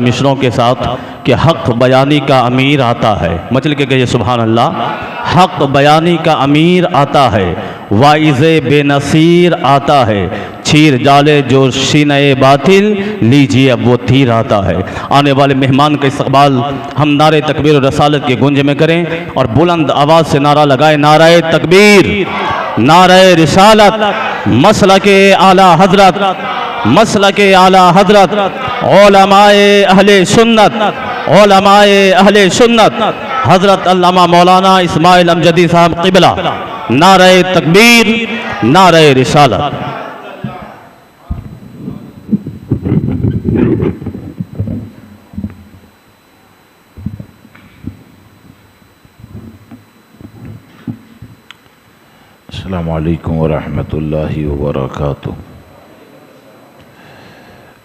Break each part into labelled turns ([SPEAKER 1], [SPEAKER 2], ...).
[SPEAKER 1] مشروں کے ساتھ کہ حق بیانی کا امیر آتا ہے. مچل کے کہیے سبحان اللہ. حق بیانی کا امیر آتا ہے، واعظ بے نصیر آتا ہے، چیر ڈالے جو سینہ باطل لیجیے اب وہ تیر آتا ہے. آنے والے مہمان کا استقبال ہم نعرہ تکبیر و رسالت کے گنج میں کریں اور بلند آواز سے نعرہ لگائیں: نعرہ تکبیر، نعرہ رسالت، مسلک اعلی حضرت، مسلک اعلی حضرت، علماء اہل سنت، علماء اہل سنت، حضرت علامہ مولانا اسماعیل امجدی صاحب قبلہ. نعرہ تکبیر، نعرہ رسالت.
[SPEAKER 2] السلام علیکم ورحمۃ اللہ وبرکاتہ.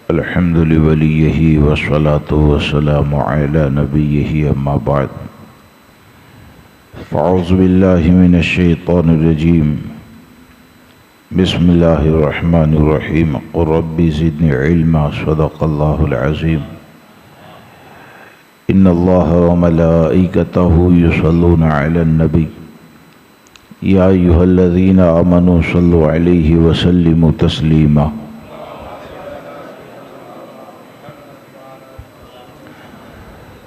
[SPEAKER 2] الحمد لولیہ والصلاة والسلام علی نبیہ اما بعد. فاعوذ باللہ من الشیطان الرجیم. بسم اللہ الرحمن الرحیم. قل رب زدنی علما. صدق اللہ العظیم. ان اللہ وملائکتہ یصلون علی النبی یا ایھا الذین آمنوا صلوا علیہ وسلموا تسلیما.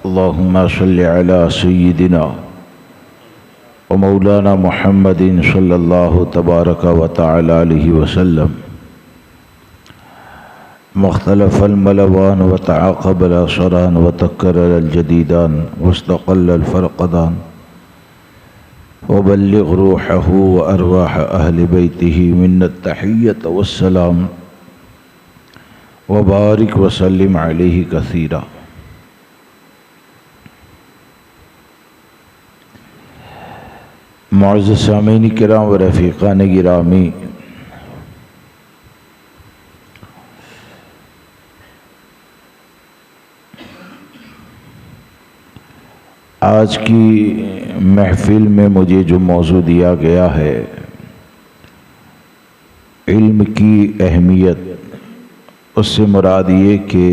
[SPEAKER 2] اللہم صل علی سیدنا ومولانا محمد صلی اللہ تبارک و تعالی علیہ وسلم. مختلف الملوان وتعاقب العصران وتکرر الجدیدان واستقل الفرقدان. وبلغ روحه وأرواح أهل بيته منا التحية والسلام وبارك وسلم عليه كثيرا. معزز سامعین کرام و رفیقان گرامی، آج کی محفل میں مجھے جو موضوع دیا گیا ہے، علم کی اہمیت، اس سے مراد یہ کہ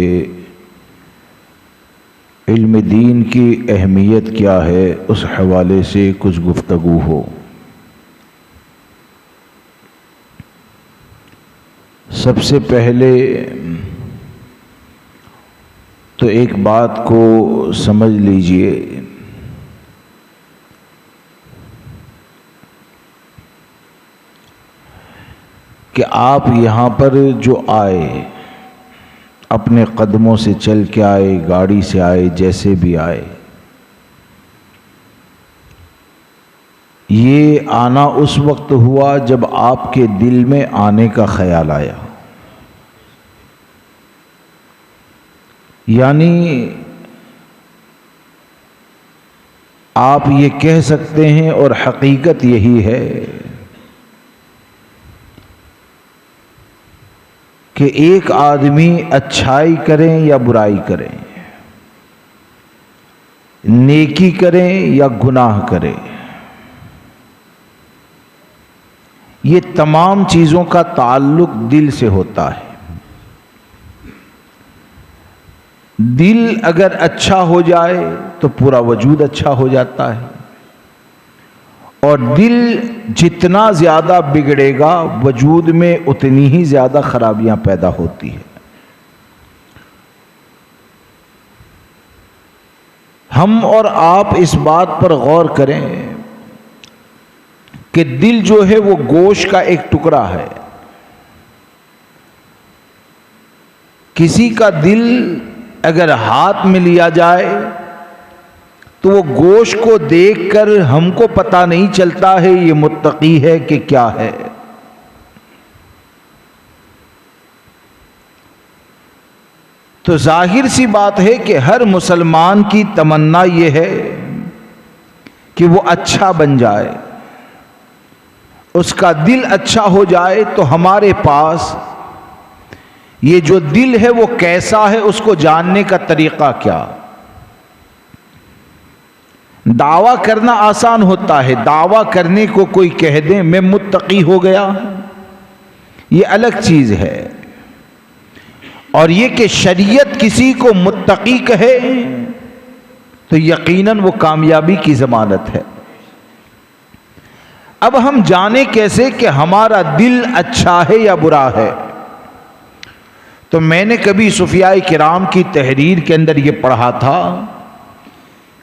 [SPEAKER 2] علم دین کی اہمیت کیا ہے، اس حوالے سے کچھ گفتگو ہو. سب سے پہلے تو ایک بات کو سمجھ لیجئے کہ آپ یہاں پر جو آئے، اپنے قدموں سے چل کے آئے، گاڑی سے آئے، جیسے بھی آئے، یہ آنا اس وقت ہوا جب آپ کے دل میں آنے کا خیال آیا. یعنی آپ یہ کہہ سکتے ہیں اور حقیقت یہی ہے کہ ایک آدمی اچھائی کریں یا برائی کریں، نیکی کریں یا گناہ کریں، یہ تمام چیزوں کا تعلق دل سے ہوتا ہے. دل اگر اچھا ہو جائے تو پورا وجود اچھا ہو جاتا ہے، اور دل جتنا زیادہ بگڑے گا وجود میں اتنی ہی زیادہ خرابیاں پیدا ہوتی ہیں. ہم اور آپ اس بات پر غور کریں کہ دل جو ہے وہ گوشت کا ایک ٹکڑا ہے. کسی کا دل اگر ہاتھ میں لیا جائے تو وہ گوشت کو دیکھ کر ہم کو پتہ نہیں چلتا ہے یہ متقی ہے کہ کیا ہے. تو ظاہر سی بات ہے کہ ہر مسلمان کی تمنا یہ ہے کہ وہ اچھا بن جائے، اس کا دل اچھا ہو جائے. تو ہمارے پاس یہ جو دل ہے وہ کیسا ہے، اس کو جاننے کا طریقہ کیا؟ دعویٰ کرنا آسان ہوتا ہے. دعویٰ کرنے کو کوئی کہہ دے میں متقی ہو گیا، یہ الگ چیز ہے. اور یہ کہ شریعت کسی کو متقی کہے تو یقیناً وہ کامیابی کی ضمانت ہے۔ اب ہم جانیں کیسے کہ ہمارا دل اچھا ہے یا برا ہے؟ تو میں نے کبھی صوفیاء کرام کی تحریر کے اندر یہ پڑھا تھا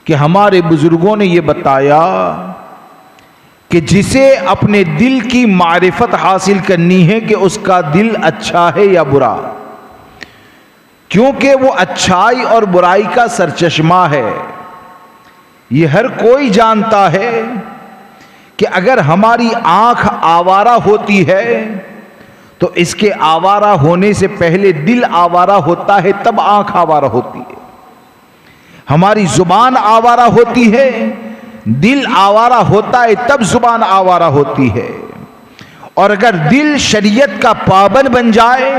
[SPEAKER 2] کہ ہمارے بزرگوں نے یہ بتایا کہ جسے اپنے دل کی معرفت حاصل کرنی ہے کہ اس کا دل اچھا ہے یا برا، کیونکہ وہ اچھائی اور برائی کا سرچشمہ ہے۔ یہ ہر کوئی جانتا ہے کہ اگر ہماری آنکھ آوارہ ہوتی ہے تو اس کے آوارہ ہونے سے پہلے دل آوارہ ہوتا ہے، تب آنکھ آوارہ ہوتی ہے۔ ہماری زبان آوارہ ہوتی ہے، دل آوارہ ہوتا ہے، تب زبان آوارہ ہوتی ہے۔ اور اگر دل شریعت کا پابند بن جائے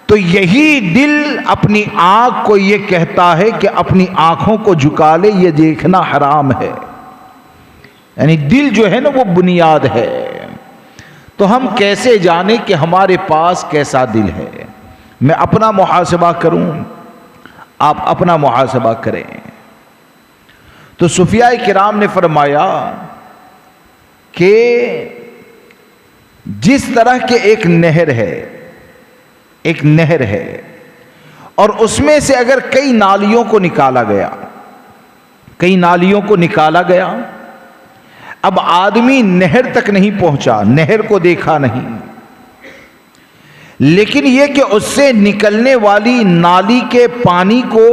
[SPEAKER 2] تو یہی دل اپنی آنکھ کو یہ کہتا ہے کہ اپنی آنکھوں کو جھکا لے، یہ دیکھنا حرام ہے۔ یعنی دل جو ہے نا وہ بنیاد ہے۔ تو ہم کیسے جانیں کہ ہمارے پاس کیسا دل ہے؟ میں اپنا محاسبہ کروں، آپ اپنا محاسبہ کریں۔ تو صوفیاء کرام نے فرمایا کہ جس طرح کے ایک نہر ہے اور اس میں سے اگر کئی نالیوں کو نکالا گیا، اب آدمی نہر تک نہیں پہنچا، نہر کو دیکھا نہیں، لیکن یہ کہ اس سے نکلنے والی نالی کے پانی کو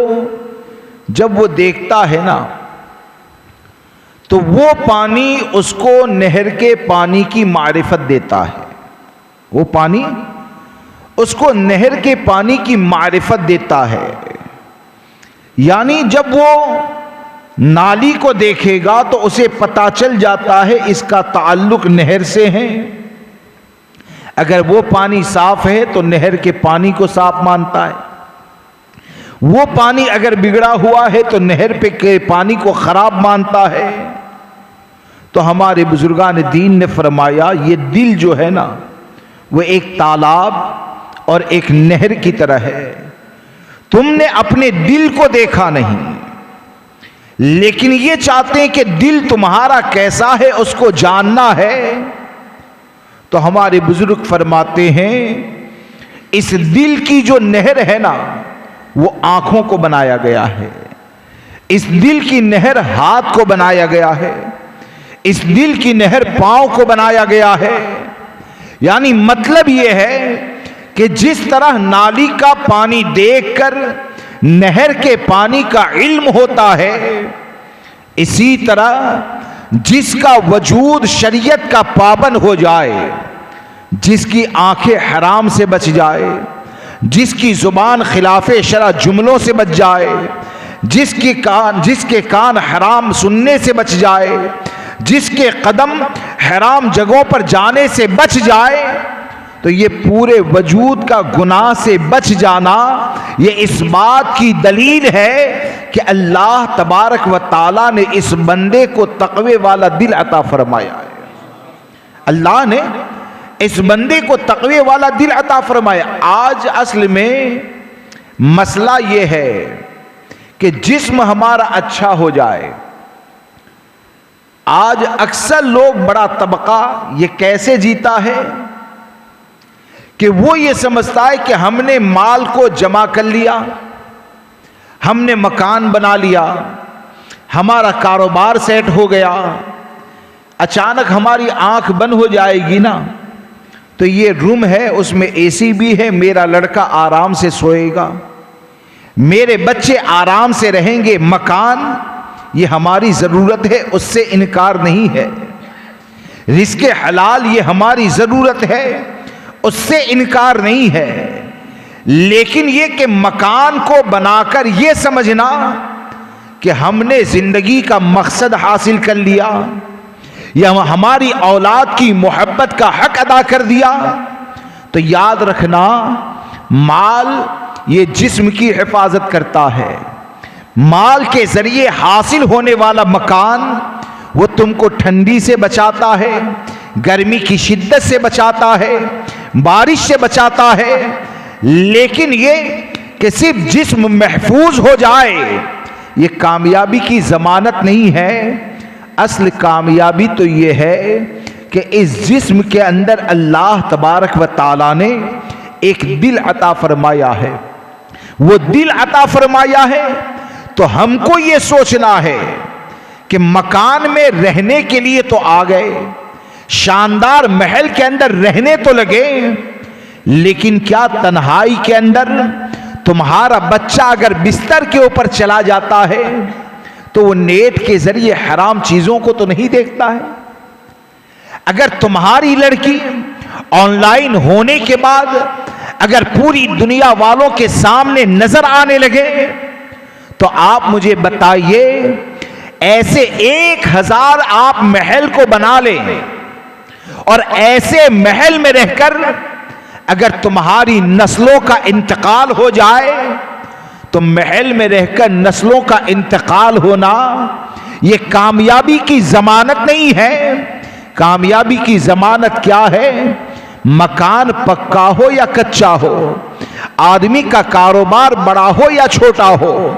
[SPEAKER 2] جب وہ دیکھتا ہے نا تو وہ پانی اس کو نہر کے پانی کی معرفت دیتا ہے۔ وہ پانی اس کو نہر کے پانی کی معرفت دیتا ہے، یعنی جب وہ نالی کو دیکھے گا تو اسے پتہ چل جاتا ہے اس کا تعلق نہر سے ہے۔ اگر وہ پانی صاف ہے تو نہر کے پانی کو صاف مانتا ہے، وہ پانی اگر بگڑا ہوا ہے تو نہر کے پانی کو خراب مانتا ہے۔ تو ہمارے بزرگان دین نے فرمایا یہ دل جو ہے نا وہ ایک تالاب اور ایک نہر کی طرح ہے۔ تم نے اپنے دل کو دیکھا نہیں، لیکن یہ چاہتے ہیں کہ دل تمہارا کیسا ہے اس کو جاننا ہے۔ تو ہمارے بزرگ فرماتے ہیں اس دل کی جو نہر ہے نا وہ آنکھوں کو بنایا گیا ہے، اس دل کی نہر ہاتھ کو بنایا گیا ہے، اس دل کی نہر پاؤں کو بنایا گیا ہے۔ یعنی مطلب یہ ہے کہ جس طرح نالی کا پانی دیکھ کر نہر کے پانی کا علم ہوتا ہے، اسی طرح جس کا وجود شریعت کا پابند ہو جائے، جس کی آنکھیں حرام سے بچ جائے، جس کی زبان خلاف شرع جملوں سے بچ جائے، جس کے کان حرام سننے سے بچ جائے، جس کے قدم حرام جگہوں پر جانے سے بچ جائے، تو یہ پورے وجود کا گناہ سے بچ جانا یہ اس بات کی دلیل ہے کہ اللہ تبارک و تعالیٰ نے اس بندے کو تقوی والا دل عطا فرمایا ہے۔ اللہ نے اس بندے کو تقوی والا دل عطا فرمایا۔ آج اصل میں مسئلہ یہ ہے کہ جسم ہمارا اچھا ہو جائے۔ آج اکثر لوگ، بڑا طبقہ یہ کیسے جیتا ہے کہ وہ یہ سمجھتا ہے کہ ہم نے مال کو جمع کر لیا، ہم نے مکان بنا لیا، ہمارا کاروبار سیٹ ہو گیا، اچانک ہماری آنکھ بند ہو جائے گی نا تو یہ روم ہے اس میں اے سی بھی ہے، میرا لڑکا آرام سے سوئے گا، میرے بچے آرام سے رہیں گے، مکان یہ ہماری ضرورت ہے، اس سے انکار نہیں ہے، رزق حلال یہ ہماری ضرورت ہے، اس سے انکار نہیں ہے، لیکن یہ کہ مکان کو بنا کر یہ سمجھنا کہ ہم نے زندگی کا مقصد حاصل کر لیا یا ہماری اولاد کی محبت کا حق ادا کر دیا، تو یاد رکھنا مال یہ جسم کی حفاظت کرتا ہے، مال کے ذریعے حاصل ہونے والا مکان وہ تم کو ٹھنڈی سے بچاتا ہے، گرمی کی شدت سے بچاتا ہے، بارش سے بچاتا ہے، لیکن یہ کہ صرف جسم محفوظ ہو جائے یہ کامیابی کی ضمانت نہیں ہے. اصل کامیابی تو یہ ہے کہ اس جسم کے اندر اللہ تبارک و تعالی نے ایک دل عطا فرمایا ہے. وہ دل عطا فرمایا ہے تو ہم کو یہ سوچنا ہے کہ مکان میں رہنے کے لیے تو آ گئے, شاندار محل کے اندر رہنے تو لگے, لیکن کیا تنہائی کے اندر تمہارا بچہ اگر بستر کے اوپر چلا جاتا ہے تو وہ نیٹ کے ذریعے حرام چیزوں کو تو نہیں دیکھتا ہے؟ اگر تمہاری لڑکی آن لائن ہونے کے بعد اگر پوری دنیا والوں کے سامنے نظر آنے لگے تو آپ مجھے بتائیے, ایسے 1000 آپ محل کو بنا لیں اور ایسے محل میں رہ کر اگر تمہاری نسلوں کا انتقال ہو جائے تو محل میں رہ کر نسلوں کا انتقال ہونا یہ کامیابی کی ضمانت نہیں ہے. کامیابی کی ضمانت کیا ہے؟ مکان پکا ہو یا کچا ہو, آدمی کا کاروبار بڑا ہو یا چھوٹا ہو,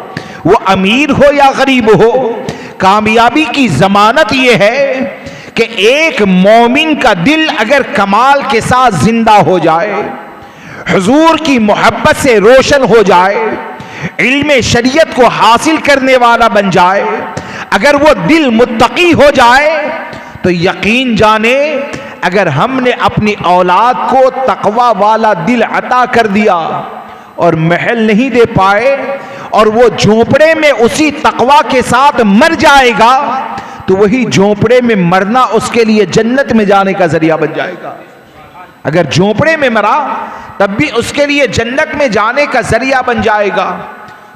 [SPEAKER 2] وہ امیر ہو یا غریب ہو, کامیابی کی ضمانت یہ ہے کہ ایک مومن کا دل اگر کمال کے ساتھ زندہ ہو جائے, حضور کی محبت سے روشن ہو جائے, علم شریعت کو حاصل کرنے والا بن جائے, اگر وہ دل متقی ہو جائے تو یقین جانے اگر ہم نے اپنی اولاد کو تقوی والا دل عطا کر دیا اور محل نہیں دے پائے اور وہ جھونپڑے میں اسی تقوی کے ساتھ مر جائے گا تو وہی جھونپڑے میں مرنا اس کے لیے جنت میں جانے کا ذریعہ بن جائے گا. اگر جھونپڑے میں مرا تب بھی اس کے لیے جنت میں جانے کا ذریعہ بن جائے گا.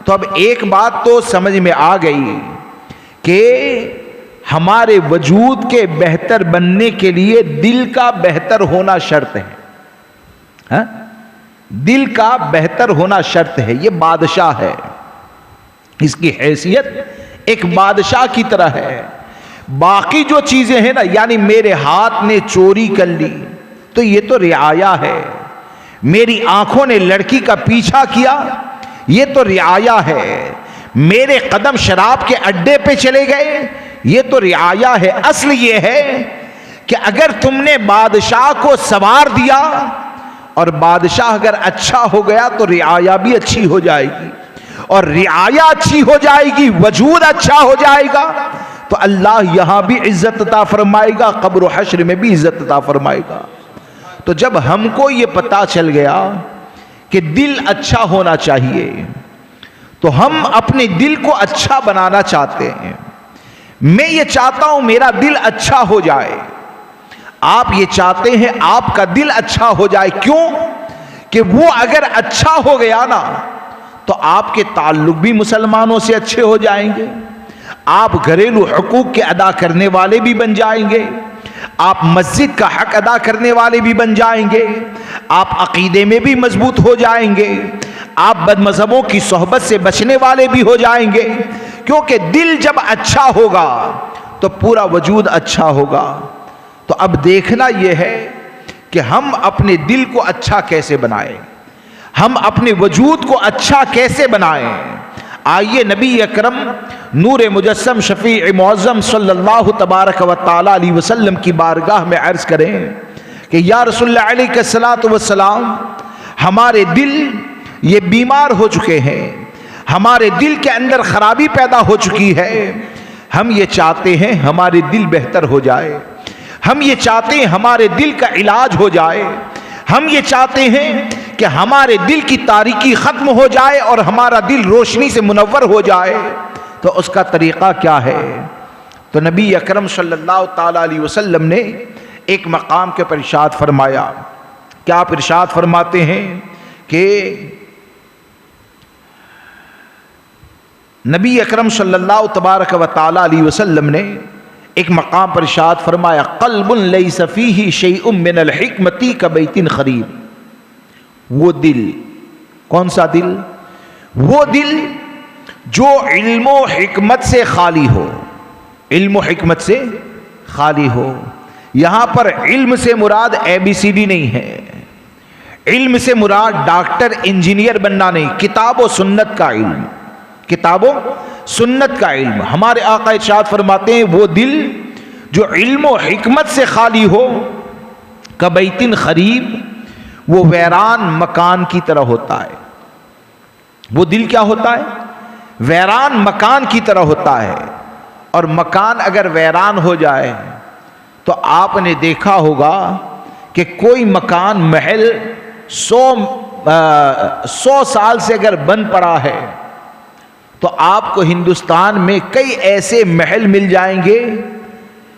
[SPEAKER 2] تو اب ایک بات تو سمجھ میں آ گئی کہ ہمارے وجود کے بہتر بننے کے لیے دل کا بہتر ہونا شرط ہے. ہاں؟ دل کا بہتر ہونا شرط ہے. یہ بادشاہ ہے, اس کی حیثیت ایک بادشاہ کی طرح ہے. باقی جو چیزیں ہیں نا, یعنی میرے ہاتھ نے چوری کر لی تو یہ تو رعایا ہے, میری آنکھوں نے لڑکی کا پیچھا کیا یہ تو رعایا ہے, میرے قدم شراب کے اڈے پہ چلے گئے یہ تو رعایا ہے. اصل یہ ہے کہ اگر تم نے بادشاہ کو سوار دیا اور بادشاہ اگر اچھا ہو گیا تو رعایا بھی اچھی ہو جائے گی, اور رعایا اچھی ہو جائے گی, وجود اچھا ہو جائے گا تو اللہ یہاں بھی عزت عطا فرمائے گا, قبر و حشر میں بھی عزت عطا فرمائے گا. تو جب ہم کو یہ پتا چل گیا کہ دل اچھا ہونا چاہیے تو ہم اپنے دل کو اچھا بنانا چاہتے ہیں. میں یہ چاہتا ہوں میرا دل اچھا ہو جائے, آپ یہ چاہتے ہیں آپ کا دل اچھا ہو جائے. کیوں کہ وہ اگر اچھا ہو گیا نا تو آپ کے تعلق بھی مسلمانوں سے اچھے ہو جائیں گے, آپ گھریلو حقوق کے ادا کرنے والے بھی بن جائیں گے, آپ مسجد کا حق ادا کرنے والے بھی بن جائیں گے, آپ عقیدے میں بھی مضبوط ہو جائیں گے, آپ بد مذہبوں کی صحبت سے بچنے والے بھی ہو جائیں گے. کیونکہ دل جب اچھا ہوگا تو پورا وجود اچھا ہوگا. تو اب دیکھنا یہ ہے کہ ہم اپنے دل کو اچھا کیسے بنائیں, ہم اپنے وجود کو اچھا کیسے بنائیں. آئیے نبی اکرم نور مجسم شفیع معظم صلی اللہ تبارک و تعالی علیہ وسلم کی بارگاہ میں عرض کریں کہ یا رسول اللہ علیہ الصلوۃ والسلام, ہمارے دل یہ بیمار ہو چکے ہیں, ہمارے دل کے اندر خرابی پیدا ہو چکی ہے, ہم یہ چاہتے ہیں ہمارے دل بہتر ہو جائے, ہم یہ چاہتے ہیں ہمارے دل کا علاج ہو جائے, ہم یہ چاہتے ہیں کہ ہمارے دل کی تاریکی ختم ہو جائے اور ہمارا دل روشنی سے منور ہو جائے. تو اس کا طریقہ کیا ہے؟ تو نبی اکرم صلی اللہ تعالی علیہ وسلم نے ایک مقام کے پر ارشاد فرمایا. کیا آپ ارشاد فرماتے ہیں کہ نبی اکرم صلی اللہ تبارک و تعالی علیہ وسلم نے ایک مقام پر ارشاد فرمایا قلب لیس فیہ شیء من الحکمت کبیت خریب. وہ دل, کون سا دل؟ وہ دل جو علم و حکمت سے خالی ہو, علم و حکمت سے خالی ہو. یہاں پر علم سے مراد ABCD نہیں ہے, علم سے مراد ڈاکٹر انجینئر بننا نہیں، کتاب و سنت کا علم، کتاب و سنت کا علم۔ ہمارے آقا ارشاد فرماتے ہیں وہ دل جو علم و حکمت سے خالی ہو کبیتن خریب، وہ ویران مکان کی طرح ہوتا ہے۔ وہ دل کیا ہوتا ہے؟ ویران مکان کی طرح ہوتا ہے۔ اور مکان اگر ویران ہو جائے تو آپ نے دیکھا ہوگا کہ کوئی مکان محل 100 سال سے اگر بند پڑا ہے تو آپ کو ہندوستان میں کئی ایسے محل مل جائیں گے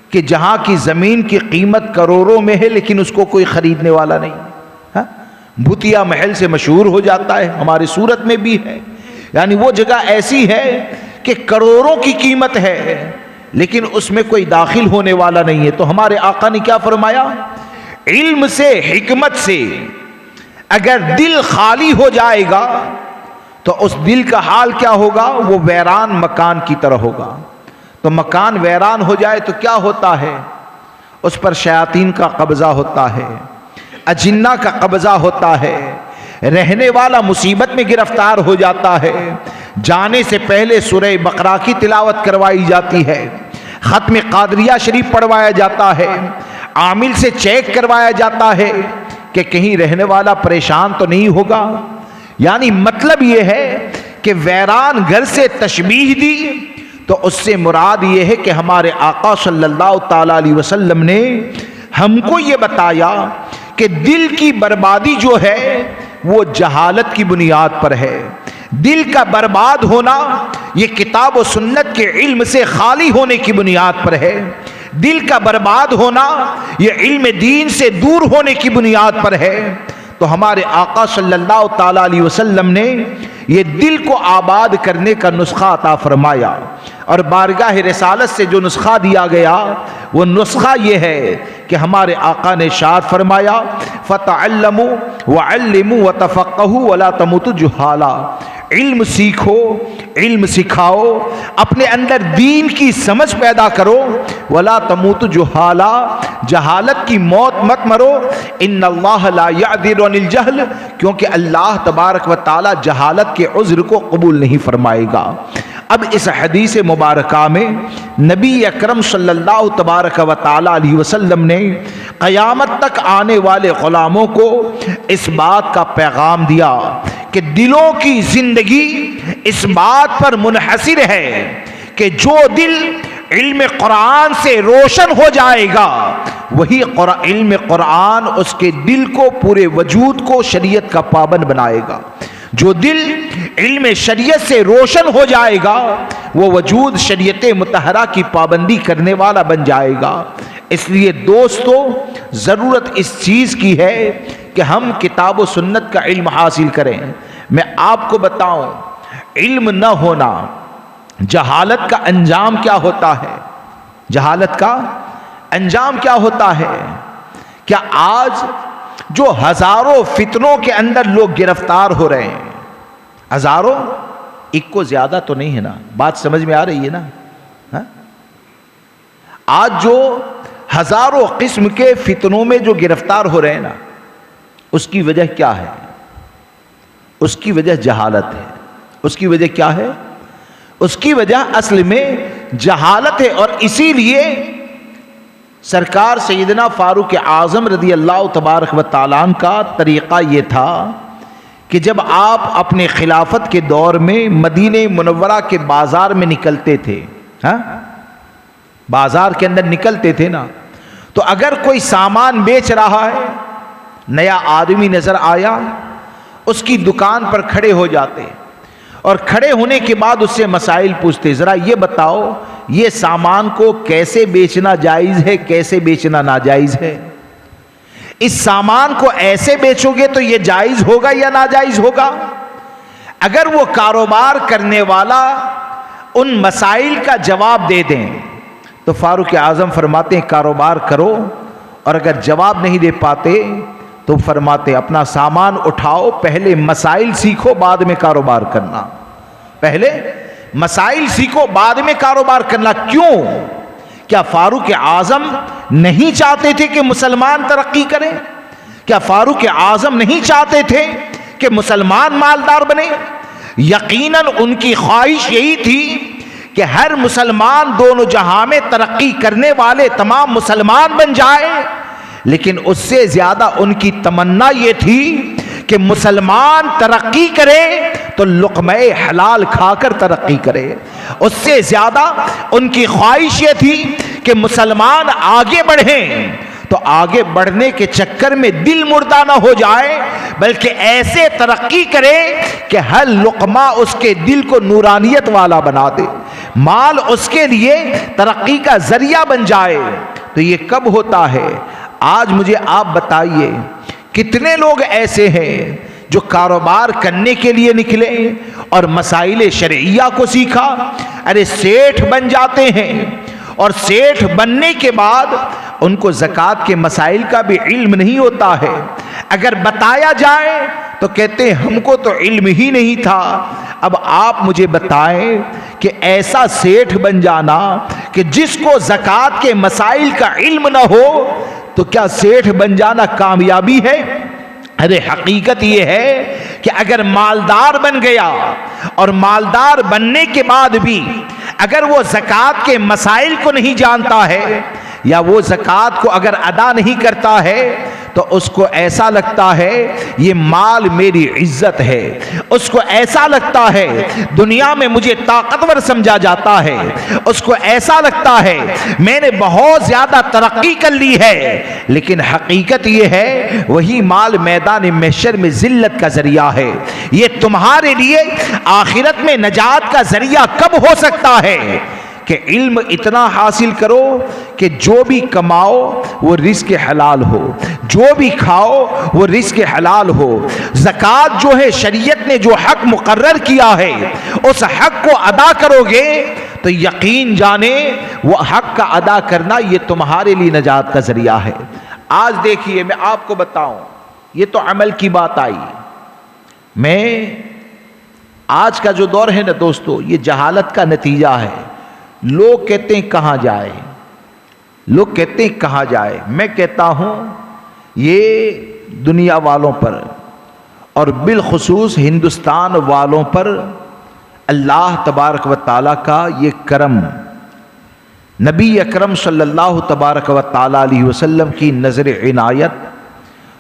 [SPEAKER 2] کہ جہاں کی زمین کی قیمت کروڑوں میں ہے لیکن اس کو کوئی خریدنے والا نہیں۔ ہاں، بھوتیا محل سے مشہور ہو جاتا ہے، ہماری صورت میں بھی ہے، یعنی وہ جگہ ایسی ہے کہ کروڑوں کی قیمت ہے لیکن اس میں کوئی داخل ہونے والا نہیں ہے۔ تو ہمارے آقا نے کیا فرمایا؟ علم سے حکمت سے اگر دل خالی ہو جائے گا تو اس دل کا حال کیا ہوگا؟ وہ ویران مکان کی طرح ہوگا۔ تو مکان ویران ہو جائے تو کیا ہوتا ہے؟ اس پر شیاطین کا قبضہ ہوتا ہے، اجنہ کا قبضہ ہوتا ہے، رہنے والا مصیبت میں گرفتار ہو جاتا ہے۔ جانے سے پہلے سورہ بقرہ کی تلاوت کروائی جاتی ہے، ختم قادریہ شریف پڑھوایا جاتا ہے، عامل سے چیک کروایا جاتا ہے کہ کہیں رہنے والا پریشان تو نہیں ہوگا۔ یعنی مطلب یہ ہے کہ ویران گھر سے تشبیہ دی تو اس سے مراد یہ ہے کہ ہمارے آقا صلی اللہ تعالی علیہ وسلم نے ہم کو یہ بتایا کہ دل کی بربادی جو ہے وہ جہالت کی بنیاد پر ہے۔ دل کا برباد ہونا یہ کتاب و سنت کے علم سے خالی ہونے کی بنیاد پر ہے۔ دل کا برباد ہونا یہ علم دین سے دور ہونے کی بنیاد پر ہے۔ تو ہمارے آقا صلی اللہ تعالی علیہ وسلم نے یہ دل کو آباد کرنے کا نسخہ عطا فرمایا، اور بارگاہ رسالت سے جو نسخہ دیا گیا وہ نسخہ یہ ہے کہ ہمارے آقا نے ارشاد فرمایا فَتَعَلَّمُوا وَعَلِّمُوا وَتَفَقَّهُوا وَلَا تَمُوتُوا جُهَّالًا، علم سیکھو، علم سکھاؤ، اپنے اندر دین کی سمجھ پیدا کرو، وَلَا تَمُوتُوا جُهَّالًا، جہالت کی موت مت مرو، ان اللہ لا یعذر عن الجہل، کیونکہ اللہ تبارک و تعالی جہالت کے عذر کو قبول نہیں فرمائے گا۔ اب اس حدیث مبارکہ میں نبی اکرم صلی اللہ تبارک و تعالی علیہ وسلم نے قیامت تک آنے والے غلاموں کو اس بات کا پیغام دیا کہ دلوں کی زندگی اس بات پر منحصر ہے کہ جو دل علم قرآن سے روشن ہو جائے گا وہی علم قرآن اس کے دل کو، پورے وجود کو شریعت کا پابند بنائے گا۔ جو دل علم شریعت سے روشن ہو جائے گا وہ وجود شریعت مطہرہ کی پابندی کرنے والا بن جائے گا۔ اس لیے دوستو، ضرورت اس چیز کی ہے کہ ہم کتاب و سنت کا علم حاصل کریں۔ میں آپ کو بتاؤں، علم نہ ہونا، جہالت کا انجام کیا ہوتا ہے؟ جہالت کا انجام کیا ہوتا ہے؟ کیا آج جو ہزاروں فتنوں کے اندر لوگ گرفتار ہو رہے ہیں، ہزاروں، ایک کو زیادہ تو نہیں ہے نا؟ بات سمجھ میں آ رہی ہے نا؟ ہاں؟ آج جو ہزاروں قسم کے فتنوں میں جو گرفتار ہو رہے ہیں نا، اس کی وجہ کیا ہے؟ اس کی وجہ جہالت ہے۔ اس کی وجہ کیا ہے؟ اس کی وجہ اصل میں جہالت ہے۔ اور اسی لیے سرکار سیدنا فاروق اعظم رضی اللہ تبارک و تعالیٰ عنہ کا طریقہ یہ تھا کہ جب آپ اپنے خلافت کے دور میں مدینہ منورہ کے بازار میں نکلتے تھے، ہاں، بازار کے اندر نکلتے تھے نا، تو اگر کوئی سامان بیچ رہا ہے، نیا آدمی نظر آیا، اس کی دکان پر کھڑے ہو جاتے اور کھڑے ہونے کے بعد اس سے مسائل پوچھتے، ذرا یہ بتاؤ یہ سامان کو کیسے بیچنا جائز ہے، کیسے بیچنا ناجائز ہے؟ اس سامان کو ایسے بیچو گے تو یہ جائز ہوگا یا ناجائز ہوگا؟ اگر وہ کاروبار کرنے والا ان مسائل کا جواب دے دیں تو فاروق اعظم فرماتے ہیں کاروبار کرو، اور اگر جواب نہیں دے پاتے تو فرماتے اپنا سامان اٹھاؤ، پہلے مسائل سیکھو بعد میں کاروبار کرنا، پہلے مسائل سیکھو بعد میں کاروبار کرنا۔ کیوں؟ کیا فاروق اعظم نہیں چاہتے تھے کہ مسلمان ترقی کریں؟ کیا فاروق اعظم نہیں چاہتے تھے کہ مسلمان مالدار بنے؟ یقیناً ان کی خواہش یہی تھی کہ ہر مسلمان دونوں جہاں میں ترقی کرنے والے تمام مسلمان بن جائے، لیکن اس سے زیادہ ان کی تمنا یہ تھی کہ مسلمان ترقی کرے تو لقمہ حلال کھا کر ترقی کرے۔ اس سے زیادہ ان کی خواہش یہ تھی کہ مسلمان آگے بڑھیں تو آگے بڑھنے کے چکر میں دل مردہ نہ ہو جائے، بلکہ ایسے ترقی کرے کہ ہر لقمہ اس کے دل کو نورانیت والا بنا دے، مال اس کے لیے ترقی کا ذریعہ بن جائے۔ تو یہ کب ہوتا ہے؟ آج مجھے آپ بتائیے کتنے لوگ ایسے ہیں جو کاروبار کرنے کے لیے نکلے اور مسائل شرعیہ کو سیکھا، ارے سیٹھ بن جاتے ہیں، اور سیٹھ بننے کے بعد ان کو زکوٰۃ کے مسائل کا بھی علم نہیں ہوتا ہے۔ اگر بتایا جائے تو کہتے ہیں ہم کو تو علم ہی نہیں تھا۔ اب آپ مجھے بتائیں کہ ایسا سیٹھ بن جانا کہ جس کو زکوٰۃ کے مسائل کا علم نہ ہو، تو کیا سیٹھ بن جانا کامیابی ہے؟ ارے حقیقت یہ ہے کہ اگر مالدار بن گیا اور مالدار بننے کے بعد بھی اگر وہ زکوٰۃ کے مسائل کو نہیں جانتا ہے یا وہ زکوٰۃ کو اگر ادا نہیں کرتا ہے تو اس کو ایسا لگتا ہے یہ مال میری عزت ہے، اس کو ایسا لگتا ہے دنیا میں مجھے طاقتور سمجھا جاتا ہے، اس کو ایسا لگتا ہے میں نے بہت زیادہ ترقی کر لی ہے، لیکن حقیقت یہ ہے وہی مال میدان محشر میں ذلت کا ذریعہ ہے۔ یہ تمہارے لیے آخرت میں نجات کا ذریعہ کب ہو سکتا ہے کہ علم اتنا حاصل کرو کہ جو بھی کماؤ وہ رزق حلال ہو، جو بھی کھاؤ وہ رزق حلال ہو۔ زکوٰۃ جو ہے شریعت نے جو حق مقرر کیا ہے اس حق کو ادا کرو گے تو یقین جانے وہ حق کا ادا کرنا یہ تمہارے لیے نجات کا ذریعہ ہے۔ آج دیکھیے میں آپ کو بتاؤں، یہ تو عمل کی بات آئی، میں آج کا جو دور ہے نا دوستو یہ جہالت کا نتیجہ ہے۔ لوگ کہتے ہیں کہاں جائے، لوگ کہتے ہیں کہاں جائے، میں کہتا ہوں یہ دنیا والوں پر اور بالخصوص ہندوستان والوں پر اللہ تبارک و تعالیٰ کا یہ کرم، نبی اکرم صلی اللہ تبارک و تعالیٰ علیہ وسلم کی نظر عنایت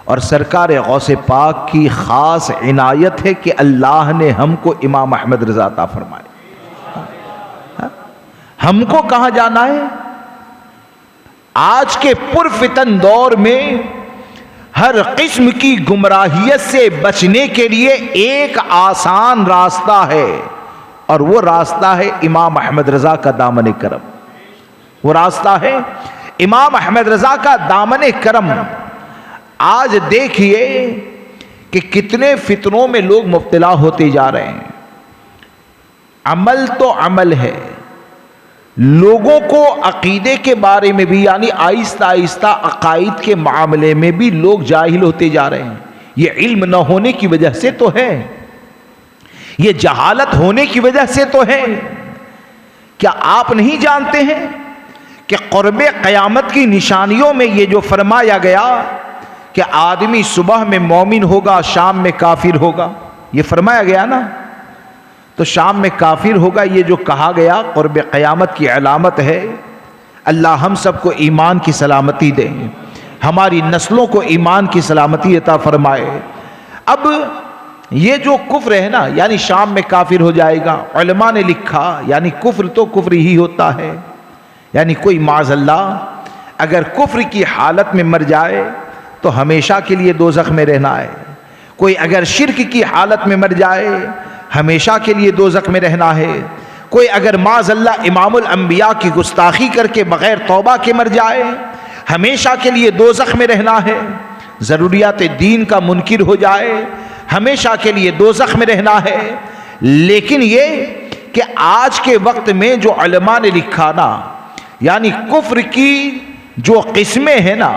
[SPEAKER 2] اور سرکار غوث پاک کی خاص عنایت ہے کہ اللہ نے ہم کو امام احمد رضا عطا فرمائے۔ ہم کو کہاں جانا ہے؟ آج کے پرفتن دور میں ہر قسم کی گمراہیت سے بچنے کے لیے ایک آسان راستہ ہے، اور وہ راستہ ہے امام احمد رضا کا دامن کرم۔ وہ راستہ ہے امام احمد رضا کا دامن کرم۔ آج دیکھیے کہ کتنے فتنوں میں لوگ مبتلا ہوتے جا رہے ہیں۔ عمل تو عمل ہے، لوگوں کو عقیدے کے بارے میں بھی یعنی آہستہ آہستہ عقائد کے معاملے میں بھی لوگ جاہل ہوتے جا رہے ہیں۔ یہ علم نہ ہونے کی وجہ سے تو ہے، یہ جہالت ہونے کی وجہ سے تو ہے۔ کیا آپ نہیں جانتے ہیں کہ قرب قیامت کی نشانیوں میں یہ جو فرمایا گیا کہ آدمی صبح میں مومن ہوگا شام میں کافر ہوگا، یہ فرمایا گیا نا، تو شام میں کافر ہوگا، یہ جو کہا گیا قرب قیامت کی علامت ہے۔ اللہ ہم سب کو ایمان کی سلامتی دے، ہماری نسلوں کو ایمان کی سلامتی عطا فرمائے۔ اب یہ جو کفر ہے نا یعنی شام میں کافر ہو جائے گا، علماء نے لکھا یعنی کفر تو کفر ہی ہوتا ہے، یعنی کوئی معاذ اللہ اگر کفر کی حالت میں مر جائے تو ہمیشہ کے لیے دوزخ میں رہنا ہے، کوئی اگر شرک کی حالت میں مر جائے ہمیشہ کے لیے دوزخ میں رہنا ہے، کوئی اگر معاذ اللہ امام الانبیاء کی گستاخی کر کے بغیر توبہ کے مر جائے ہمیشہ کے لیے دوزخ میں رہنا ہے، ضروریات دین کا منکر ہو جائے ہمیشہ کے لیے دوزخ میں رہنا ہے۔ لیکن یہ کہ آج کے وقت میں جو علماء نے لکھا نا یعنی کفر کی جو قسمیں ہیں نا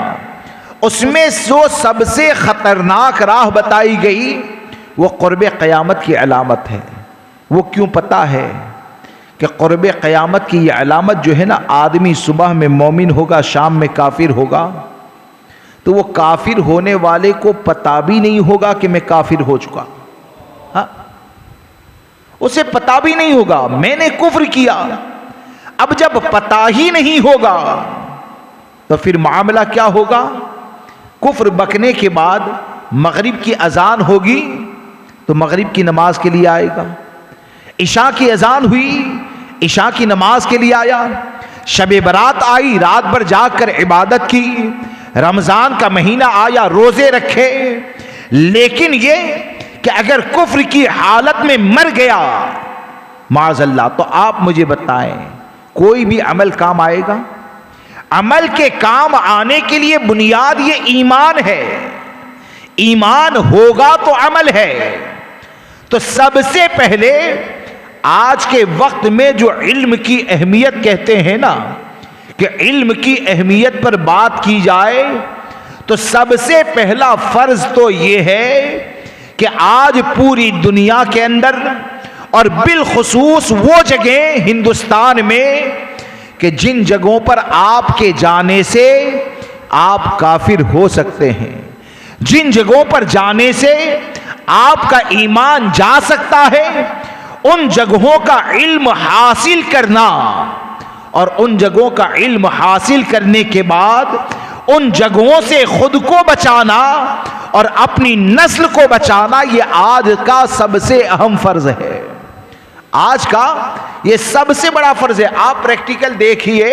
[SPEAKER 2] اس میں جو سب سے خطرناک راہ بتائی گئی وہ قرب قیامت کی علامت ہے۔ وہ کیوں پتہ ہے کہ قرب قیامت کی یہ علامت جو ہے نا آدمی صبح میں مومن ہوگا شام میں کافر ہوگا، تو وہ کافر ہونے والے کو پتا بھی نہیں ہوگا کہ میں کافر ہو چکا. ہاں اسے پتا بھی نہیں ہوگا میں نے کفر کیا. اب جب پتا ہی نہیں ہوگا تو پھر معاملہ کیا ہوگا؟ کفر بکنے کے بعد مغرب کی اذان ہوگی تو مغرب کی نماز کے لیے آئے گا. عشاء کی اذان ہوئی عشاء کی نماز کے لیے آیا. شب برات آئی رات بھر جاگ کر عبادت کی. رمضان کا مہینہ آیا روزے رکھے. لیکن یہ کہ اگر کفر کی حالت میں مر گیا معاذ اللہ تو آپ مجھے بتائیں کوئی بھی عمل کام آئے گا؟ عمل کے کام آنے کے لیے بنیاد یہ ایمان ہے. ایمان ہوگا تو عمل ہے. تو سب سے پہلے آج کے وقت میں جو علم کی اہمیت کہتے ہیں نا کہ علم کی اہمیت پر بات کی جائے تو سب سے پہلا فرض تو یہ ہے کہ آج پوری دنیا کے اندر اور بالخصوص وہ جگہیں ہندوستان میں کہ جن جگہوں پر آپ کے جانے سے آپ کافر ہو سکتے ہیں, جن جگہوں پر جانے سے آپ کا ایمان جا سکتا ہے, ان جگہوں کا علم حاصل کرنا اور ان جگہوں کا علم حاصل کرنے کے بعد ان جگہوں سے خود کو بچانا اور اپنی نسل کو بچانا یہ آج کا سب سے اہم فرض ہے. آج کا یہ سب سے بڑا فرض ہے. آپ پریکٹیکل دیکھیے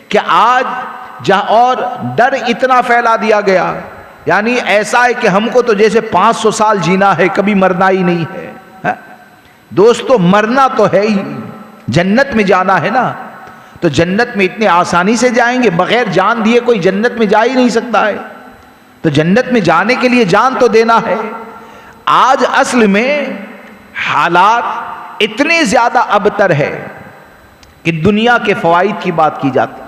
[SPEAKER 2] کہ آج جہاں اور ڈر اتنا پھیلا دیا گیا, یعنی ایسا ہے کہ ہم کو تو جیسے 500 سال جینا ہے, کبھی مرنا ہی نہیں ہے. دوستو مرنا تو ہے ہی, جنت میں جانا ہے نا, تو جنت میں اتنے آسانی سے جائیں گے؟ بغیر جان دیے کوئی جنت میں جا ہی نہیں سکتا ہے. تو جنت میں جانے کے لیے جان تو دینا ہے. آج اصل میں حالات اتنے زیادہ ابتر ہے کہ دنیا کے فوائد کی بات کی جاتی,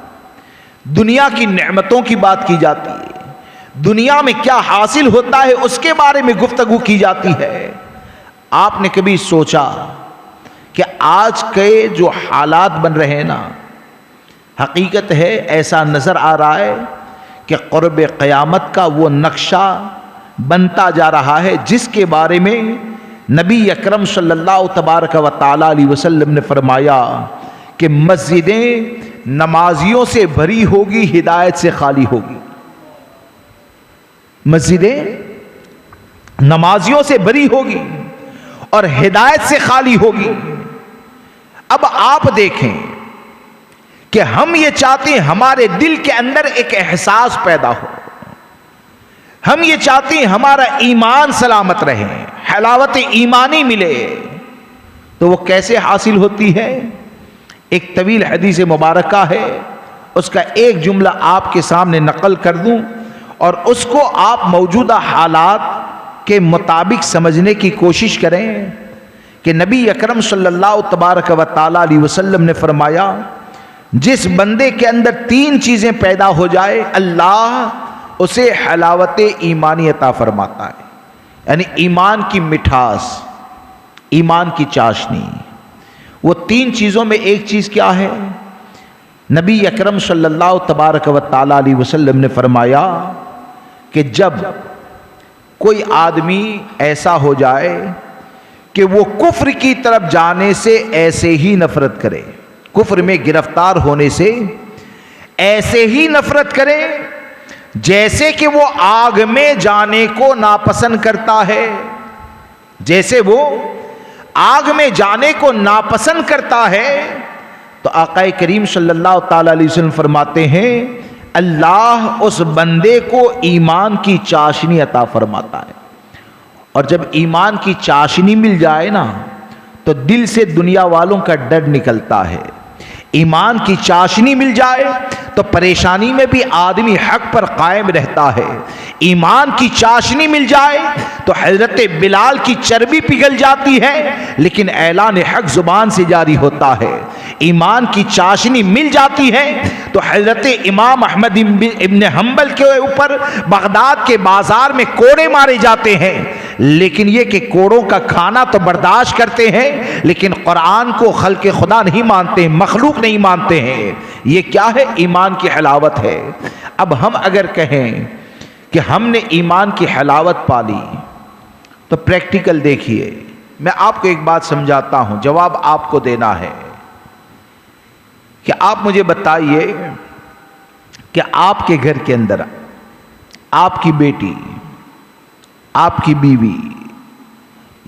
[SPEAKER 2] دنیا کی نعمتوں کی بات کی جاتی ہے, دنیا میں کیا حاصل ہوتا ہے اس کے بارے میں گفتگو کی جاتی ہے. آپ نے کبھی سوچا کہ آج کے جو حالات بن رہے ہیں نا, حقیقت ہے ایسا نظر آ رہا ہے کہ قرب قیامت کا وہ نقشہ بنتا جا رہا ہے جس کے بارے میں نبی اکرم صلی اللہ تبارک و تعالی علیہ وسلم نے فرمایا کہ مسجدیں نمازیوں سے بھری ہوگی, ہدایت سے خالی ہوگی. مسجدیں نمازیوں سے بھری ہوگی اور ہدایت سے خالی ہوگی. اب آپ دیکھیں کہ ہم یہ چاہتے ہیں ہمارے دل کے اندر ایک احساس پیدا ہو, ہم یہ چاہتے ہیں ہمارا ایمان سلامت رہے, حلاوت ایمانی ملے. تو وہ کیسے حاصل ہوتی ہے؟ ایک طویل حدیث مبارکہ ہے, اس کا ایک جملہ آپ کے سامنے نقل کر دوں اور اس کو آپ موجودہ حالات کے مطابق سمجھنے کی کوشش کریں کہ نبی اکرم صلی اللہ تبارک و تعالی علیہ وسلم نے فرمایا جس بندے کے اندر 3 چیزیں پیدا ہو جائے اللہ اسے حلاوت ایمانی عطا فرماتا ہے. یعنی ایمان کی مٹھاس, ایمان کی چاشنی. وہ 3 چیزوں میں ایک چیز کیا ہے؟ نبی اکرم صلی اللہ تبارک و تعالی علیہ وسلم نے فرمایا کہ جب کوئی آدمی ایسا ہو جائے کہ وہ کفر کی طرف جانے سے ایسے ہی نفرت کرے, کفر میں گرفتار ہونے سے ایسے ہی نفرت کرے جیسے کہ وہ آگ میں جانے کو ناپسند کرتا ہے. جیسے وہ آگ میں جانے کو ناپسند کرتا ہے تو آقا کریم صلی اللہ تعالی علیہ وسلم فرماتے ہیں اللہ اس بندے کو ایمان کی چاشنی عطا فرماتا ہے. اور جب ایمان کی چاشنی مل جائے نا تو دل سے دنیا والوں کا ڈر نکلتا ہے. ایمان کی چاشنی مل جائے تو پریشانی میں بھی آدمی حق پر قائم رہتا ہے. ایمان کی چاشنی مل جائے تو حضرت بلال کی چربی پگھل جاتی ہے لیکن اعلان حق زبان سے جاری ہوتا ہے. ایمان کی چاشنی مل جاتی ہے تو حضرت امام احمد ابن حنبل کے اوپر بغداد کے بازار میں کوڑے مارے جاتے ہیں, لیکن یہ کہ کوڑوں کا کھانا تو برداشت کرتے ہیں لیکن قرآن کو خلق خدا نہیں مانتے ہیں, مخلوق نہیں مانتے ہیں. یہ کیا ہے؟ ایمان کی حلاوت ہے. اب ہم اگر کہیں کہ ہم نے ایمان کی حلاوت پالی، تو پریکٹیکل دیکھیے، میں آپ کو ایک بات سمجھاتا ہوں، جواب آپ کو دینا ہے کہ آپ مجھے بتائیے کہ آپ کے گھر کے اندر آپ کی بیٹی، آپ کی بیوی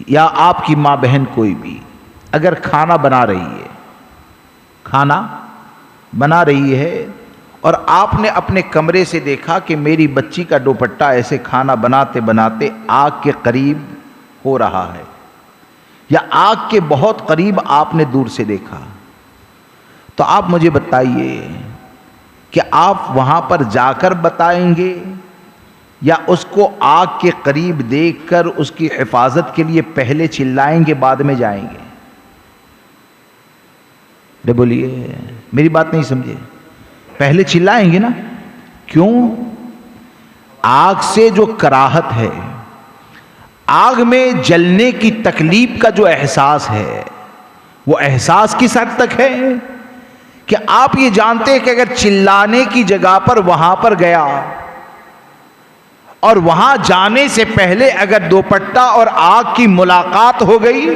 [SPEAKER 2] یا آپ کی ماں بہن کوئی بھی اگر کھانا بنا رہی ہے اور آپ نے اپنے کمرے سے دیکھا کہ میری بچی کا دوپٹہ ایسے کھانا بناتے بناتے آگ کے قریب ہو رہا ہے، یا آگ کے بہت قریب آپ نے دور سے دیکھا، تو آپ مجھے بتائیے کہ آپ وہاں پر جا کر بتائیں گے یا اس کو آگ کے قریب دیکھ کر اس کی حفاظت کے لیے پہلے چلائیں گے بعد میں جائیں گے؟ بولیے، میری بات نہیں سمجھے؟ پہلے چلائیں گے نا؟ کیوں؟ آگ سے جو کراہت ہے، آگ میں جلنے کی تکلیف کا جو احساس ہے، وہ احساس کس حد تک ہے کہ آپ یہ جانتے ہیں کہ اگر چلانے کی جگہ پر وہاں پر گیا اور وہاں جانے سے پہلے اگر دوپٹہ اور آگ کی ملاقات ہو گئی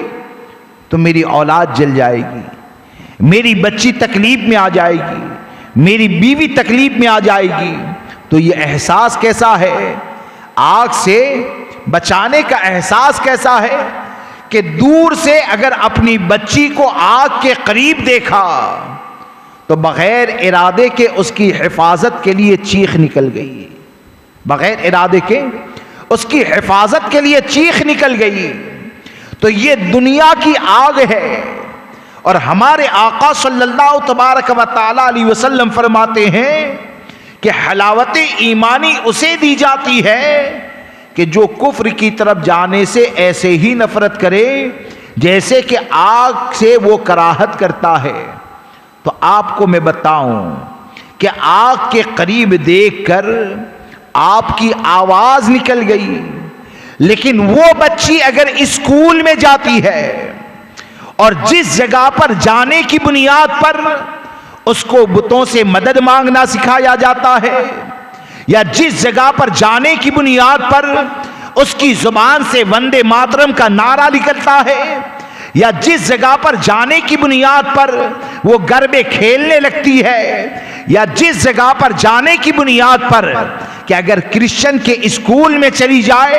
[SPEAKER 2] تو میری اولاد جل جائے گی، میری بچی تکلیف میں آ جائے گی، میری بیوی تکلیف میں آ جائے گی، تو یہ احساس کیسا ہے؟ آگ سے بچانے کا احساس کیسا ہے کہ دور سے اگر اپنی بچی کو آگ کے قریب دیکھا تو بغیر ارادے کے اس کی حفاظت کے لیے چیخ نکل گئی، بغیر ارادے کے اس کی حفاظت کے لیے چیخ نکل گئی۔ تو یہ دنیا کی آگ ہے، اور ہمارے آقا صلی اللہ تبارک و تعالی علیہ وسلم فرماتے ہیں کہ حلاوت ایمانی اسے دی جاتی ہے کہ جو کفر کی طرف جانے سے ایسے ہی نفرت کرے جیسے کہ آگ سے وہ کراہت کرتا ہے۔ تو آپ کو میں بتاؤں کہ آگ کے قریب دیکھ کر آپ کی آواز نکل گئی، لیکن وہ بچی اگر اسکول میں جاتی ہے اور جس جگہ پر جانے کی بنیاد پر اس کو بتوں سے مدد مانگنا سکھایا جاتا ہے، یا جس جگہ پر جانے کی بنیاد پر اس کی زبان سے وندے ماترم کا نعرہ نکلتا ہے، یا جس جگہ پر جانے کی بنیاد پر وہ گربے کھیلنے لگتی ہے، یا جس جگہ پر جانے کی بنیاد پر کہ اگر کرسچن کے اسکول میں چلی جائے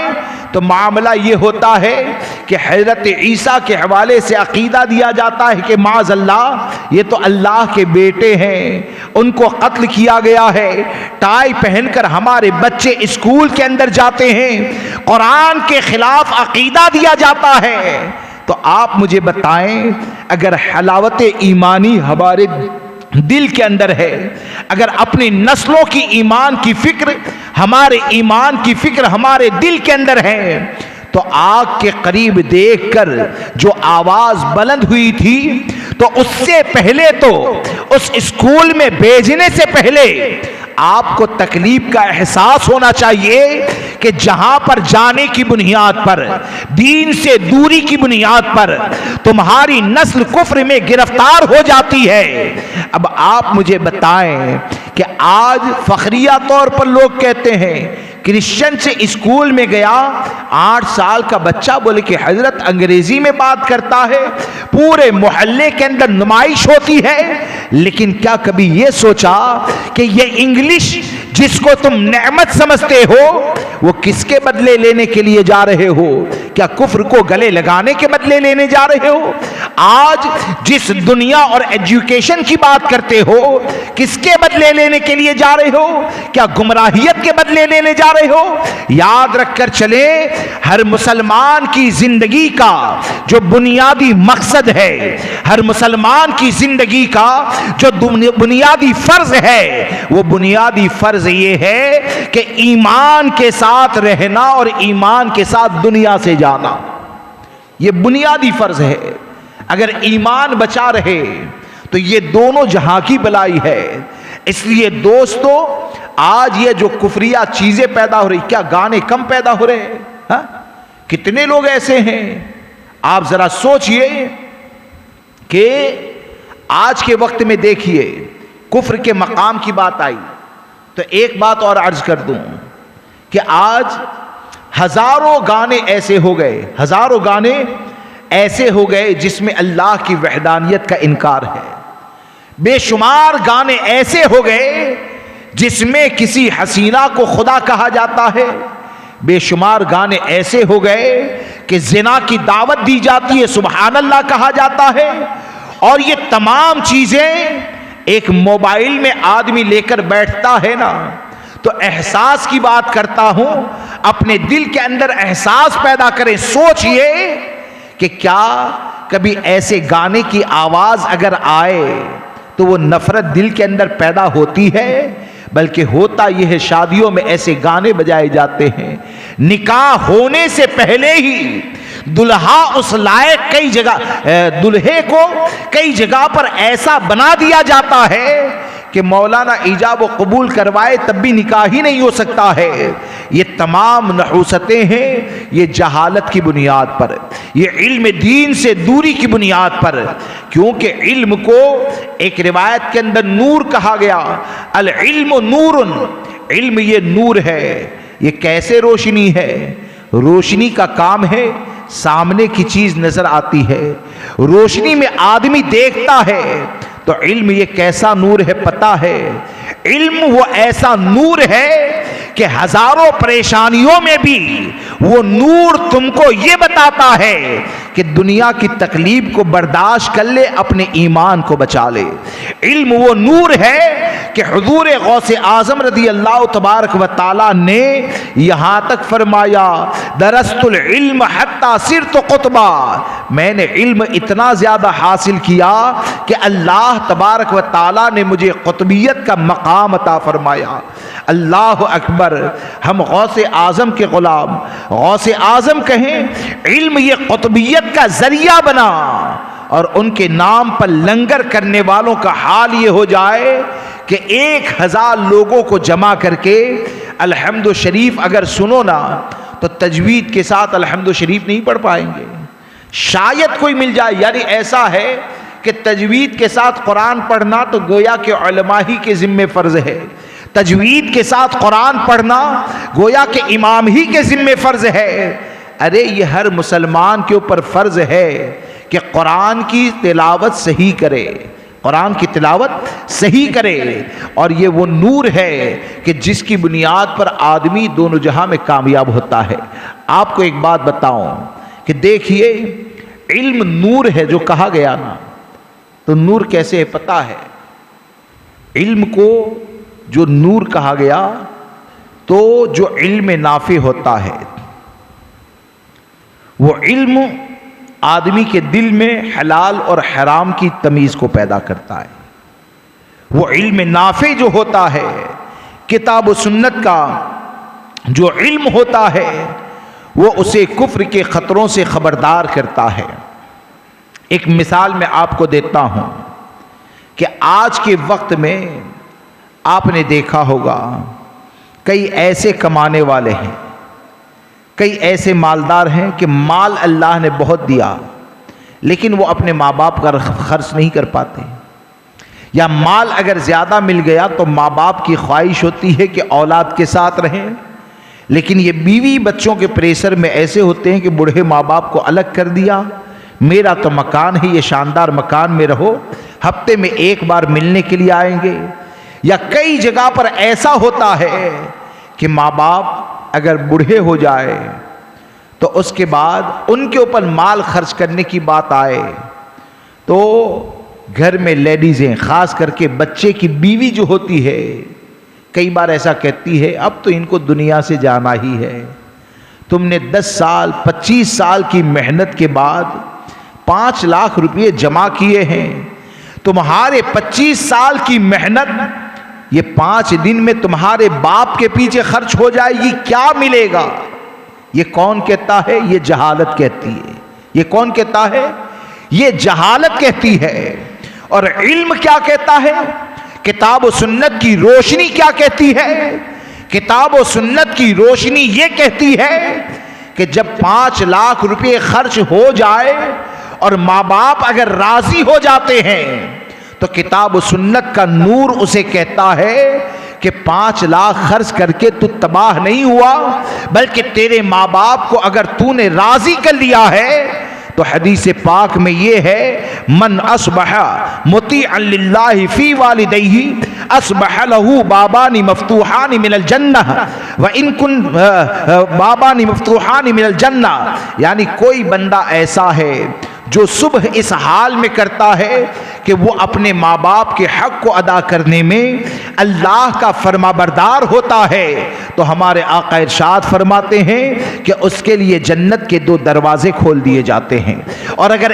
[SPEAKER 2] تو معاملہ یہ ہوتا ہے کہ حضرت عیسیٰ کے حوالے سے عقیدہ دیا جاتا ہے کہ معاذ اللہ یہ تو اللہ کے بیٹے ہیں، ان کو قتل کیا گیا ہے۔ ٹائی پہن کر ہمارے بچے اسکول کے اندر جاتے ہیں، قرآن کے خلاف عقیدہ دیا جاتا ہے۔ تو آپ مجھے بتائیں، اگر حلاوت ایمانی ہمارے دل کے اندر ہے، اگر اپنی نسلوں کی ایمان کی فکر، ہمارے ایمان کی فکر ہمارے دل کے اندر ہے، تو آگ کے قریب دیکھ کر جو آواز بلند ہوئی تھی، تو اس سے پہلے تو اس اسکول میں بھیجنے سے پہلے آپ کو تکلیف کا احساس ہونا چاہیے کہ جہاں پر جانے کی بنیاد پر، دین سے دوری کی بنیاد پر تمہاری نسل کفر میں گرفتار ہو جاتی ہے۔ اب آپ مجھے بتائیں کہ آج فخریہ طور پر لوگ کہتے ہیں کرسچن سے اسکول میں گیا، 8 سال کا بچہ، بولے کہ حضرت انگریزی میں بات کرتا ہے، پورے محلے کے اندر نمائش ہوتی ہے، لیکن کیا کبھی یہ سوچا کہ یہ انگلش جس کو تم نعمت سمجھتے ہو وہ کس کے بدلے لینے کے لیے جا رہے ہو؟ کیا کفر کو گلے لگانے کے بدلے لینے جا رہے ہو؟ آج جس دنیا اور ایجوکیشن کی بات کرتے ہو کس کے بدلے لینے کے لیے جا رہے ہو؟ کیا گمراہیت کے بدلے لینے جا رہے ہو؟ یاد رکھ کر چلے، ہر مسلمان کی زندگی کا جو بنیادی مقصد ہے، ہر مسلمان کی زندگی کا جو بنیادی فرض ہے، وہ بنیادی فرض یہ ہے کہ ایمان کے ساتھ رہنا اور ایمان کے ساتھ دنیا سے جانا، یہ بنیادی فرض ہے۔ اگر ایمان بچا رہے تو یہ دونوں جہاں کی بلائی ہے۔ اس لیے دوستو، آج یہ جو کفریہ چیزیں پیدا ہو رہی، کیا گانے کم پیدا ہو رہے ہیں؟ کتنے لوگ ایسے ہیں؟ آپ ذرا سوچئے کہ آج کے وقت میں دیکھیے کفر کے مقام کی بات آئی تو ایک بات اور عرض کر دوں کہ آج ہزاروں گانے ایسے ہو گئے، ہزاروں گانے ایسے ہو گئے جس میں اللہ کی وحدانیت کا انکار ہے، بے شمار گانے ایسے ہو گئے جس میں کسی حسینہ کو خدا کہا جاتا ہے، بے شمار گانے ایسے ہو گئے کہ زنا کی دعوت دی جاتی ہے، سبحان اللہ کہا جاتا ہے، اور یہ تمام چیزیں ایک موبائل میں آدمی لے کر بیٹھتا ہے نا تو احساس کی بات کرتا ہوں، اپنے دل کے اندر احساس پیدا کریں، سوچئے کہ کیا کبھی ایسے گانے کی آواز اگر آئے تو وہ نفرت دل کے اندر پیدا ہوتی ہے؟ بلکہ ہوتا یہ ہے شادیوں میں ایسے گانے بجائے جاتے ہیں، نکاح ہونے سے پہلے ہی دلہا اس لائق کئی جگہ دلہے کو کئی جگہ پر ایسا بنا دیا جاتا ہے کہ مولانا ایجاب و قبول کروائے تب بھی نکاح ہی نہیں ہو سکتا ہے۔ یہ تمام نحوستیں ہیں، یہ جہالت کی بنیاد پر، یہ علم دین سے دوری کی بنیاد پر، کیونکہ علم کو ایک روایت کے اندر نور کہا گیا، العلم نور، علم یہ نور ہے۔ یہ کیسے روشنی ہے؟ روشنی کا کام ہے سامنے کی چیز نظر آتی ہے، روشنی میں آدمی دیکھتا ہے، تو علم یہ کیسا نور ہے پتہ ہے؟ علم وہ ایسا نور ہے کہ ہزاروں پریشانیوں میں بھی وہ نور تم کو یہ بتاتا ہے کہ دنیا کی تکلیف کو برداشت کر لے، اپنے ایمان کو بچا لے۔ علم وہ نور ہے کہ حضور غوث اعظم رضی اللہ تبارک و تعالی نے یہاں تک فرمایا، درست العلم حتی صرت قطبا، میں نے علم اتنا زیادہ حاصل کیا کہ اللہ تبارک و تعالی نے مجھے قطبیت کا مقام عطا فرمایا۔ اللہ اکبر، ہم غوث اعظم کے غلام، غوث اعظم کہیں، علم یہ قطبیت کا ذریعہ بنا، اور ان کے نام پر لنگر کرنے والوں کا حال یہ ہو جائے کہ 1000 لوگوں کو جمع کر کے الحمد شریف اگر سنو نا تو تجوید کے ساتھ الحمد شریف نہیں پڑھ پائیں گے، شاید کوئی مل جائے۔ یعنی ایسا ہے کہ تجوید کے ساتھ قرآن پڑھنا تو گویا کہ علماء ہی کے ذمہ فرض ہے، تجوید کے ساتھ قرآن پڑھنا گویا کہ امام ہی کے ذمہ فرض ہے۔ ارے یہ ہر مسلمان کے اوپر فرض ہے کہ قرآن کی تلاوت صحیح کرے، قرآن کی تلاوت صحیح کرے، اور یہ وہ نور ہے کہ جس کی بنیاد پر آدمی دونوں جہاں میں کامیاب ہوتا ہے۔ آپ کو ایک بات بتاؤں کہ دیکھیے، علم نور ہے جو کہا گیا نا، تو نور کیسے ہے پتہ ہے؟ علم کو جو نور کہا گیا تو جو علم نافع ہوتا ہے وہ علم آدمی کے دل میں حلال اور حرام کی تمیز کو پیدا کرتا ہے۔ وہ علم نافع جو ہوتا ہے، کتاب و سنت کا جو علم ہوتا ہے، وہ اسے کفر کے خطروں سے خبردار کرتا ہے۔ ایک مثال میں آپ کو دیتا ہوں کہ آج کے وقت میں آپ نے دیکھا ہوگا کئی ایسے کمانے والے ہیں، کئی ایسے مالدار ہیں کہ مال اللہ نے بہت دیا لیکن وہ اپنے ماں باپ کا خرچ نہیں کر پاتے، یا مال اگر زیادہ مل گیا تو ماں باپ کی خواہش ہوتی ہے کہ اولاد کے ساتھ رہیں، لیکن یہ بیوی بچوں کے پریشر میں ایسے ہوتے ہیں کہ بوڑھے ماں باپ کو الگ کر دیا، میرا تو مکان ہے، یہ شاندار مکان میں رہو، ہفتے میں ایک بار ملنے کے لیے آئیں گے۔ یا کئی جگہ پر ایسا ہوتا ہے کہ ماں باپ اگر بوڑھے ہو جائے تو اس کے بعد ان کے اوپر مال خرچ کرنے کی بات آئے تو گھر میں لیڈیزیں، خاص کر کے بچے کی بیوی جو ہوتی ہے، کئی بار ایسا کہتی ہے اب تو ان کو دنیا سے جانا ہی ہے، تم نے 10 سال 25 سال کی محنت کے بعد 5 لاکھ روپے جمع کیے ہیں، تمہارے 25 سال کی محنت یہ 5 دن میں تمہارے باپ کے پیچھے خرچ ہو جائے گی، کیا ملے گا؟ یہ کون کہتا ہے؟ یہ جہالت کہتی ہے۔ یہ کون کہتا ہے؟ یہ جہالت کہتی ہے۔ اور علم کیا کہتا ہے؟ کتاب و سنت کی روشنی کیا کہتی ہے؟ کتاب و سنت کی روشنی یہ کہتی ہے کہ جب 5 لاکھ روپے خرچ ہو جائے اور ماں باپ اگر راضی ہو جاتے ہیں تو کتاب و سنت کا نور اسے کہتا ہے کہ 5 لاکھ خرچ کر کے تو تباہ نہیں ہوا، بلکہ تیرے ماں باپ کو اگر تو نے راضی کر لیا ہے تو حدیث پاک میں یہ ہے، من اصبح مطیعا للہ فی والدیہ اصبح لہ بابان مفتوحان من الجنہ وان کن بابان مفتوحان من الجنہ، یعنی کوئی بندہ ایسا ہے جو صبح اس حال میں کرتا ہے کہ وہ اپنے ماں باپ کے حق کو ادا کرنے میں اللہ کا فرما بردار ہوتا ہے، تو ہمارے آقا ارشاد فرماتے ہیں کہ اس کے لیے جنت کے 2 دروازے کھول دیے جاتے ہیں، اور اگر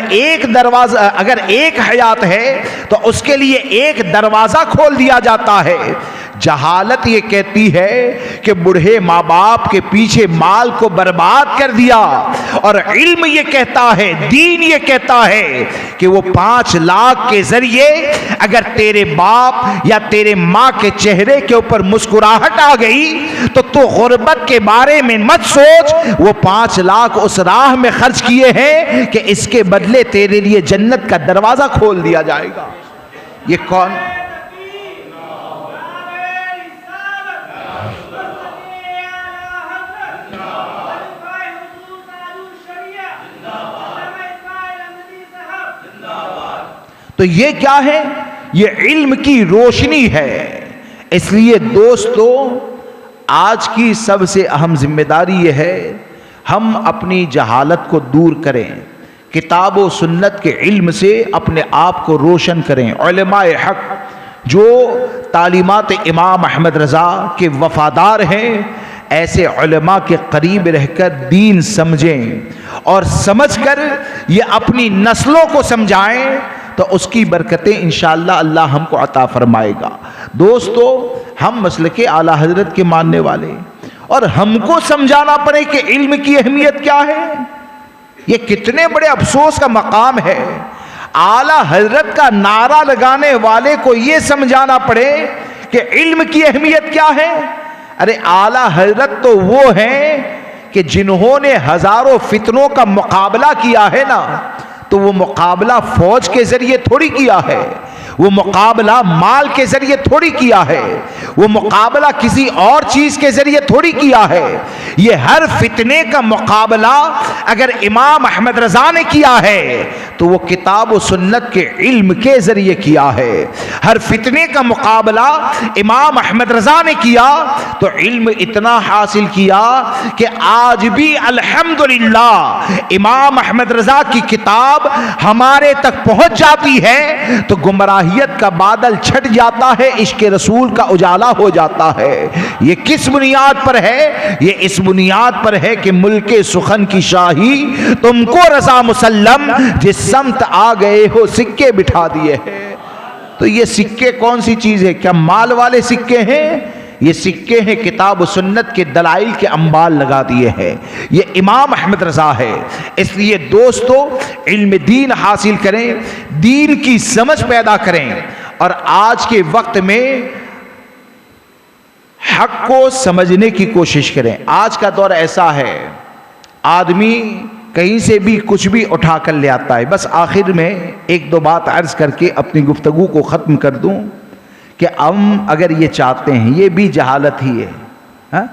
[SPEAKER 2] ایک حیات ہے تو اس کے لیے 1 دروازہ کھول دیا جاتا ہے۔ جہالت یہ کہتی ہے کہ بوڑھے ماں باپ کے پیچھے مال کو برباد کر دیا، اور علم یہ کہتا ہے، دین یہ کہتا ہے کہ وہ 5 لاکھ کے ذریعے اگر تیرے باپ یا تیرے ماں کے چہرے کے اوپر مسکراہٹ آ گئی تو غربت کے بارے میں مت سوچ، وہ 5 لاکھ اس راہ میں خرچ کیے ہیں کہ اس کے بدلے تیرے لیے جنت کا دروازہ کھول دیا جائے گا۔ یہ کون؟ تو یہ کیا ہے؟ یہ علم کی روشنی ہے۔ اس لیے دوستو، آج کی سب سے اہم ذمہ داری یہ ہے ہم اپنی جہالت کو دور کریں، کتاب و سنت کے علم سے اپنے آپ کو روشن کریں۔ علماء حق جو تعلیمات امام احمد رضا کے وفادار ہیں، ایسے علماء کے قریب رہ کر دین سمجھیں، اور سمجھ کر یہ اپنی نسلوں کو سمجھائیں، تو اس کی برکتیں انشاءاللہ اللہ ہم کو عطا فرمائے گا۔ دوستو، ہم مسلک اعلیٰ حضرت کے ماننے والے، اور ہم کو سمجھانا پڑے کہ علم کی اہمیت کیا ہے، یہ کتنے بڑے افسوس کا مقام ہے۔ اعلیٰ حضرت کا نعرہ لگانے والے کو یہ سمجھانا پڑے کہ علم کی اہمیت کیا ہے۔ ارے اعلیٰ حضرت تو وہ ہیں کہ جنہوں نے ہزاروں فتنوں کا مقابلہ کیا ہے نا، تو وہ مقابلہ فوج کے ذریعے تھوڑی کیا ہے، وہ مقابلہ مال کے ذریعے تھوڑی کیا ہے، وہ مقابلہ کسی اور چیز کے ذریعے تھوڑی کیا ہے۔ یہ ہر فتنے کا مقابلہ اگر امام احمد رضا نے کیا ہے تو وہ کتاب و سنت کے علم کے ذریعے کیا ہے۔ ہر فتنے کا مقابلہ امام احمد رضا نے کیا تو علم اتنا حاصل کیا کہ آج بھی الحمدللہ امام احمد رضا کی کتاب ہمارے تک پہنچ جاتی ہے تو گمراہیت کا بادل چھٹ جاتا ہے، عشق رسول کا اجالا ہو جاتا ہے۔ یہ کس بنیاد پر ہے؟ یہ اس بنیاد پر ہے کہ ملک سخن کی شاہی تم کو رضا مسلم، جس سمت آ گئے ہو سکے بٹھا دیے ہیں۔ تو یہ سکے کون سی چیز ہے؟ کیا مال والے سکے ہیں؟ یہ سکے ہیں کتاب و سنت کے دلائل کے انبال لگا دیے ہیں۔ یہ امام احمد رضا ہے۔ اس لیے دوستو، علم دین حاصل کریں، دین کی سمجھ پیدا کریں، اور آج کے وقت میں حق کو سمجھنے کی کوشش کریں۔ آج کا دور ایسا ہے، آدمی کہیں سے بھی کچھ بھی اٹھا کر لے آتا ہے۔ بس آخر میں 1-2 بات عرض کر کے اپنی گفتگو کو ختم کر دوں کہ ہم اگر یہ چاہتے ہیں، یہ بھی جہالت ہی ہے، ہاں؟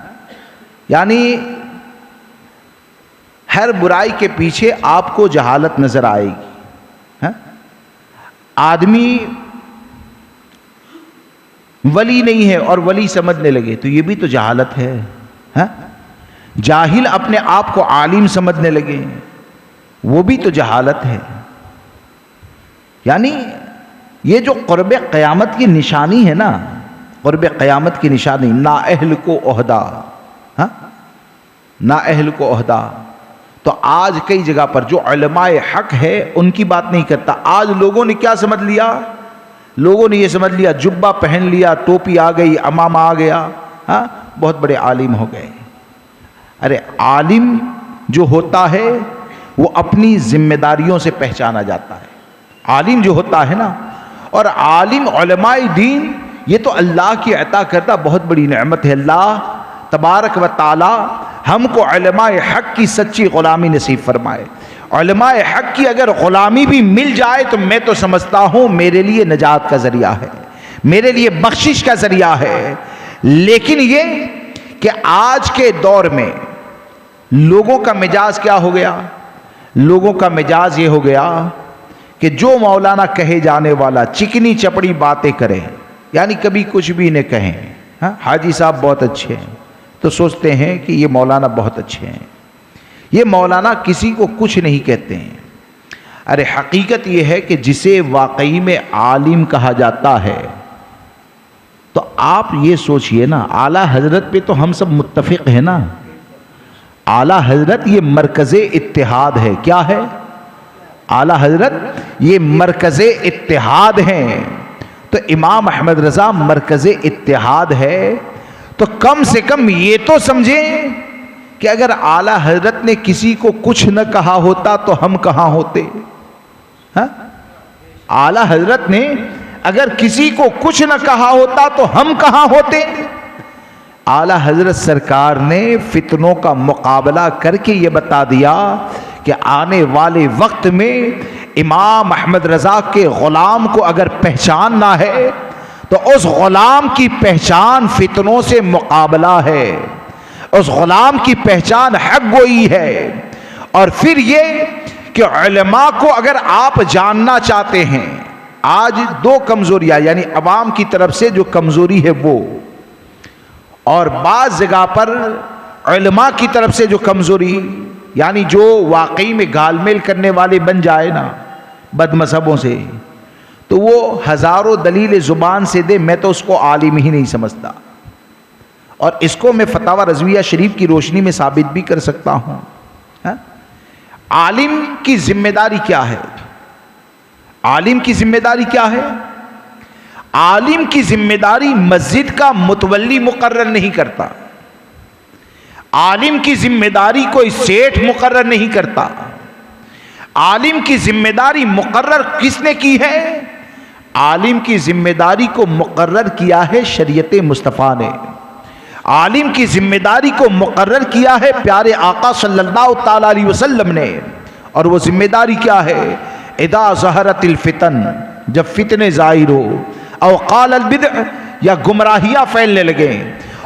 [SPEAKER 2] یعنی ہر برائی کے پیچھے آپ کو جہالت نظر آئے گی، ہاں؟ آدمی ولی نہیں ہے اور ولی سمجھنے لگے تو یہ بھی تو جہالت ہے، ہاں؟ جاہل اپنے آپ کو عالم سمجھنے لگے، وہ بھی تو جہالت ہے۔ یعنی یہ جو قرب قیامت کی نشانی ہے نا، قرب قیامت کی نشانی، نااہل کو عہدہ، ہاں؟ نااہل کو عہدہ۔ تو آج کئی جگہ پر جو علماء حق ہے ان کی بات نہیں کرتا۔ آج لوگوں نے کیا سمجھ لیا؟ لوگوں نے یہ سمجھ لیا جبہ پہن لیا، ٹوپی آ گئی، عمامہ آ گیا، ہاں، بہت بڑے عالم ہو گئے۔ ارے عالم جو ہوتا ہے وہ اپنی ذمہ داریوں سے پہچانا جاتا ہے۔ عالم جو ہوتا ہے نا، اور عالم علماء دین، یہ تو اللہ کی عطا کردہ بہت بڑی نعمت ہے۔ اللہ تبارک و تعالی ہم کو علماء حق کی سچی غلامی نصیب فرمائے۔ علماء حق کی اگر غلامی بھی مل جائے تو میں تو سمجھتا ہوں میرے لیے نجات کا ذریعہ ہے، میرے لیے بخشش کا ذریعہ ہے۔ لیکن یہ کہ آج کے دور میں لوگوں کا مزاج کیا ہو گیا؟ لوگوں کا مزاج یہ ہو گیا کہ جو مولانا کہے جانے والا چکنی چپڑی باتیں کرے، یعنی کبھی کچھ بھی نہ کہیں. حاجی صاحب بہت اچھے ہیں تو سوچتے ہیں کہ یہ مولانا بہت اچھے ہیں. یہ مولانا کسی کو کچھ نہیں کہتے ہیں. ارے حقیقت یہ ہے کہ جسے واقعی میں عالم کہا جاتا ہے، تو آپ یہ سوچئے نا، اعلیٰ حضرت پہ تو ہم سب متفق ہیں نا. اعلیٰ حضرت یہ مرکز اتحاد ہے. کیا ہے؟ اعلیٰ حضرت یہ مرکز اتحاد ہیں. تو امام احمد رضا مرکز اتحاد ہے، تو کم سے کم یہ تو سمجھیں کہ اگر اعلیٰ حضرت نے کسی کو کچھ نہ کہا ہوتا تو ہم کہاں ہوتے؟ اعلیٰ حضرت نے اگر کسی کو کچھ نہ کہا ہوتا تو ہم کہاں ہوتے؟ اعلیٰ حضرت سرکار نے فتنوں کا مقابلہ کر کے یہ بتا دیا کہ آنے والے وقت میں امام احمد رضا کے غلام کو اگر پہچاننا ہے تو اس غلام کی پہچان فتنوں سے مقابلہ ہے، اس غلام کی پہچان حق گوئی ہے. اور پھر یہ کہ علماء کو اگر آپ جاننا چاہتے ہیں، آج دو کمزوریاں یعنی عوام کی طرف سے جو کمزوری ہے وہ، اور بعض جگہ پر علماء کی طرف سے جو کمزوری، یعنی جو واقعی میں گال میل کرنے والے بن جائے نا بد مذہبوں سے، تو وہ ہزاروں دلیل زبان سے دے، میں تو اس کو عالم ہی نہیں سمجھتا. اور اس کو میں فتاوی رضویہ شریف کی روشنی میں ثابت بھی کر سکتا ہوں. عالم کی ذمہ داری کیا ہے؟ عالم کی ذمہ داری کیا ہے؟ عالم کی ذمہ داری مسجد کا متولی مقرر نہیں کرتا. عالم کی ذمہ داری کوئی سیٹھ مقرر نہیں کرتا. عالم کی ذمہ داری مقرر کس نے کی ہے؟ عالم کی ذمہ داری کو مقرر کیا ہے شریعت مصطفیٰ نے. عالم کی ذمہ داری کو مقرر کیا ہے پیارے آقا صلی اللہ تعالی علیہ وسلم نے. اور وہ ذمہ داری کیا ہے؟ اذا ظہرت الفتن، جب فتنے ظاہر ہو، او قال البدع، یا گمراہیاں پھیلنے لگے،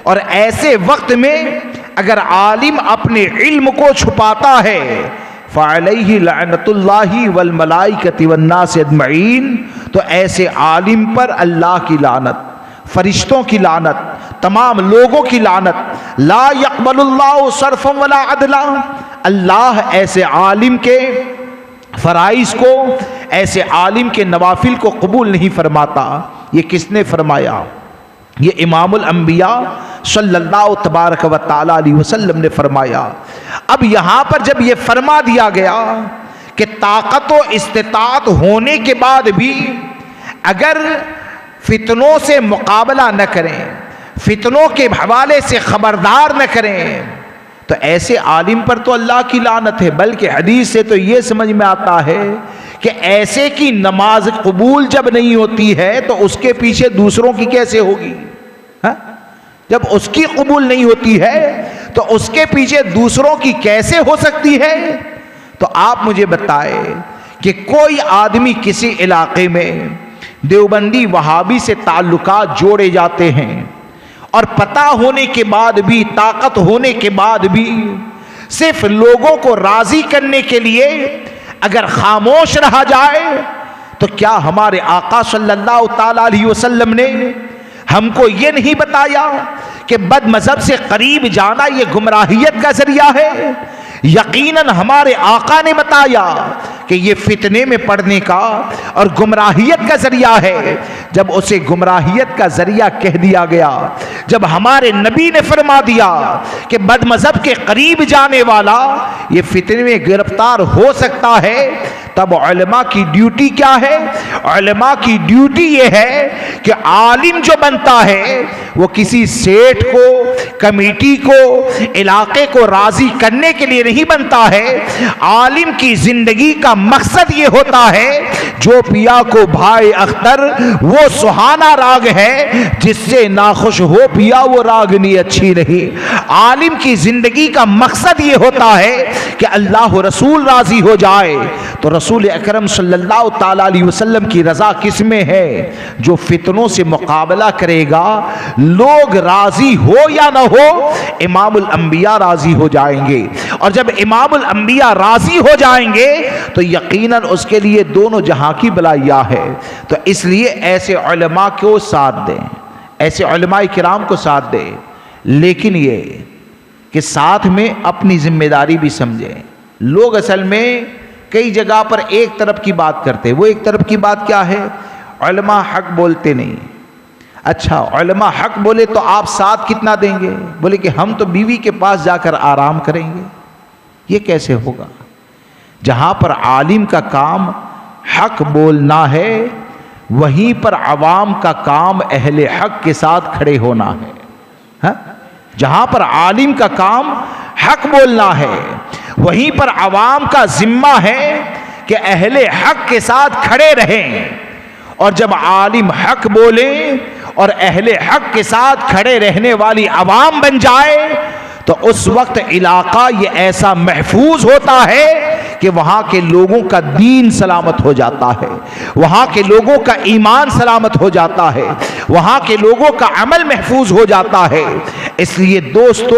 [SPEAKER 2] اور ایسے وقت میں اگر عالم اپنے علم کو چھپاتا ہے، فعلیہ لعنت اللہ والملائکۃ والناس اجمعین، تو ایسے عالم پر اللہ کی لعنت، فرشتوں کی لعنت، تمام لوگوں کی لعنت. لا یقبل اللہ صرفا ولا عدلا، اللہ ایسے عالم کے فرائض کو، ایسے عالم کے نوافل کو قبول نہیں فرماتا. یہ کس نے فرمایا؟ یہ امام الانبیاء صلی اللہ تبارک و تعالی علیہ وسلم نے فرمایا. اب یہاں پر جب یہ فرما دیا گیا کہ طاقت و استطاعت ہونے کے بعد بھی اگر فتنوں سے مقابلہ نہ کریں، فتنوں کے حوالے سے خبردار نہ کریں، تو ایسے عالم پر تو اللہ کی لعنت ہے. بلکہ حدیث سے تو یہ سمجھ میں آتا ہے کہ ایسے کی نماز قبول جب نہیں ہوتی ہے تو اس کے پیچھے دوسروں کی کیسے ہوگی؟ جب اس کی قبول نہیں ہوتی ہے تو اس کے پیچھے دوسروں کی کیسے ہو سکتی ہے؟ تو آپ مجھے بتائیں کہ کوئی آدمی کسی علاقے میں دیوبندی وہابی سے تعلقات جوڑے جاتے ہیں، اور پتہ ہونے کے بعد بھی، طاقت ہونے کے بعد بھی، صرف لوگوں کو راضی کرنے کے لیے اگر خاموش رہا جائے، تو کیا ہمارے آقا صلی اللہ تعالی علیہ وسلم نے ہم کو یہ نہیں بتایا کہ بد مذہب سے قریب جانا یہ گمراہیت کا ذریعہ ہے؟ یقیناً ہمارے آقا نے بتایا کہ یہ فتنے میں پڑنے کا اور گمراہیت کا ذریعہ ہے. جب اسے گمراہیت کا ذریعہ کہہ دیا گیا، جب ہمارے نبی نے فرما دیا کہ بد مذہب کے قریب جانے والا یہ فتنے میں گرفتار ہو سکتا ہے، تب علماء کی ڈیوٹی کیا ہے؟ علماء کی ڈیوٹی یہ ہے کہ عالم جو بنتا ہے وہ کسی سیٹھ کو، کمیٹی کو، علاقے کو راضی کرنے کے لیے نہیں بنتا ہے. عالم کی زندگی کا مقصد یہ ہوتا ہے، جو پیا کو بھائی اختر وہ سہانا راگ ہے، جس سے ناخوش ہو پیا وہ راگنی اچھی نہیں. عالم کی زندگی کا مقصد یہ ہوتا ہے کہ اللہ رسول راضی ہو جائے. تو رسول اکرم صلی اللہ تعالی علیہ وسلم کی رضا کس میں ہے؟ جو فطر فتنوں سے مقابلہ کرے گا، لوگ راضی ہو یا نہ ہو امام الانبیاء راضی ہو جائیں گے، اور جب امام الانبیاء راضی ہو جائیں گے تو یقیناً اس کے لیے دونوں جہاں کی بلائیاں ہے۔ تو اس لیے ایسے علماء کو ساتھ دیں، ایسے علماء کرام کو ساتھ دیں، لیکن یہ کہ ساتھ میں اپنی ذمہ داری بھی سمجھیں۔ لوگ اصل میں کئی جگہ پر ایک طرف کی بات کرتے، وہ ایک طرف کی بات کیا ہے؟ علماء حق بولتے نہیں۔ اچھا علماء حق بولے تو آپ ساتھ کتنا دیں گے؟ بولے کہ ہم تو بیوی کے پاس جا کر آرام کریں گے۔ یہ کیسے ہوگا؟ جہاں پر عالم کا کام حق بولنا ہے، وہیں پر عوام کا کام اہل حق کے ساتھ کھڑے ہونا ہے۔ ہاں؟ جہاں پر عالم کا کام حق بولنا ہے، وہیں پر عوام کا ذمہ ہے کہ اہل حق کے ساتھ کھڑے رہیں، اور جب عالم حق بولیں اور اہل حق کے ساتھ کھڑے رہنے والی عوام بن جائے تو اس وقت علاقہ یہ ایسا محفوظ ہوتا ہے کہ وہاں کے لوگوں کا دین سلامت ہو جاتا ہے، وہاں کے لوگوں کا ایمان سلامت ہو جاتا ہے، وہاں کے لوگوں کا عمل محفوظ ہو جاتا ہے۔ اس لیے دوستو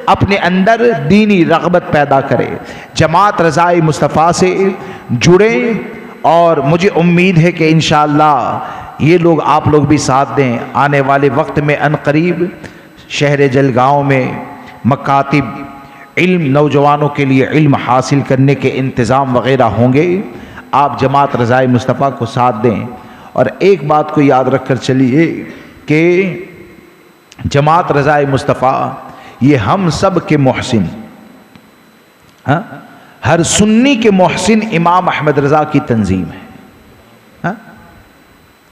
[SPEAKER 2] اپنے اندر دینی رغبت پیدا کرے، جماعت رضائے مصطفیٰ سے جڑیں، اور مجھے امید ہے کہ انشاءاللہ یہ لوگ آپ لوگ بھی ساتھ دیں۔ آنے والے وقت میں عنقریب شہر جلگاؤں میں مکاتب علم، نوجوانوں کے لیے علم حاصل کرنے کے انتظام وغیرہ ہوں گے۔ آپ جماعت رضائے مصطفیٰ کو ساتھ دیں، اور ایک بات کو یاد رکھ کر چلیے کہ جماعت رضائے مصطفیٰ یہ ہم سب کے محسن، ہاں ہر سنی کے محسن امام احمد رضا کی تنظیم ہے۔ ہاں؟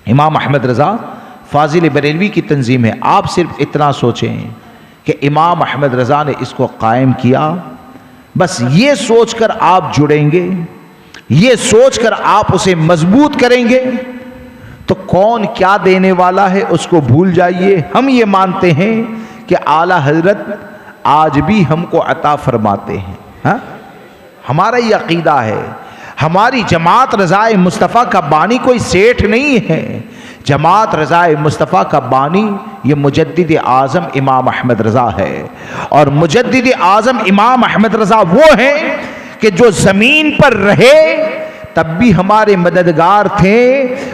[SPEAKER 2] امام احمد رضا فاضل بریلوی کی تنظیم ہے۔ آپ صرف اتنا سوچیں کہ امام احمد رضا نے اس کو قائم کیا، بس یہ سوچ کر آپ جڑیں گے، یہ سوچ کر آپ اسے مضبوط کریں گے تو کون کیا دینے والا ہے اس کو بھول جائیے۔ ہم یہ مانتے ہیں کہ اعلیٰ حضرت آج بھی ہم کو عطا فرماتے ہیں۔ ہاں؟ ہمارا یہ عقیدہ ہے۔ ہماری جماعت رضائے مصطفیٰ کا بانی کوئی سیٹھ نہیں ہے، جماعت رضائے مصطفیٰ کا بانی یہ مجدد اعظم امام احمد رضا ہے، اور مجدد اعظم امام احمد رضا وہ ہیں کہ جو زمین پر رہے تب بھی ہمارے مددگار تھے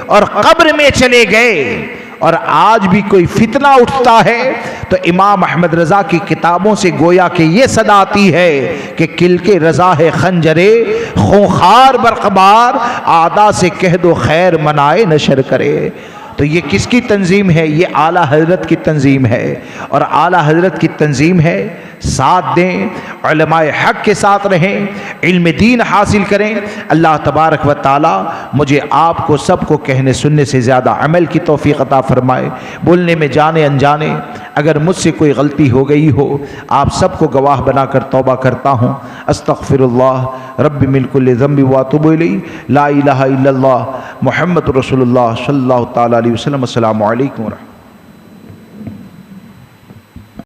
[SPEAKER 2] اور قبر میں چلے گئے، اور آج بھی کوئی فتنہ اٹھتا ہے تو امام احمد رضا کی کتابوں سے گویا کہ یہ صدا آتی ہے کہ کلک رضا ہے خنجرے خونخوار برقبار، اعداء سے کہہ دو خیر منائے نشر کرے۔ تو یہ کس کی تنظیم ہے؟ یہ اعلیٰ حضرت کی تنظیم ہے، اور اعلیٰ حضرت کی تنظیم ہے۔ ساتھ دیں، علماء حق کے ساتھ رہیں، علم دین حاصل کریں۔ اللہ تبارک و تعالی مجھے آپ کو سب کو کہنے سننے سے زیادہ عمل کی توفیق عطا فرمائے۔ بولنے میں جانے انجانے اگر مجھ سے کوئی غلطی ہو گئی ہو، آپ سب کو گواہ بنا کر توبہ کرتا ہوں۔ استغفر اللہ رب من کل ذنب واتوب الیہ، لا الہ الا اللہ محمد رسول اللہ صلی اللہ تعالی علیہ وسلم۔ السلام علیکم ورحمۃ اللہ۔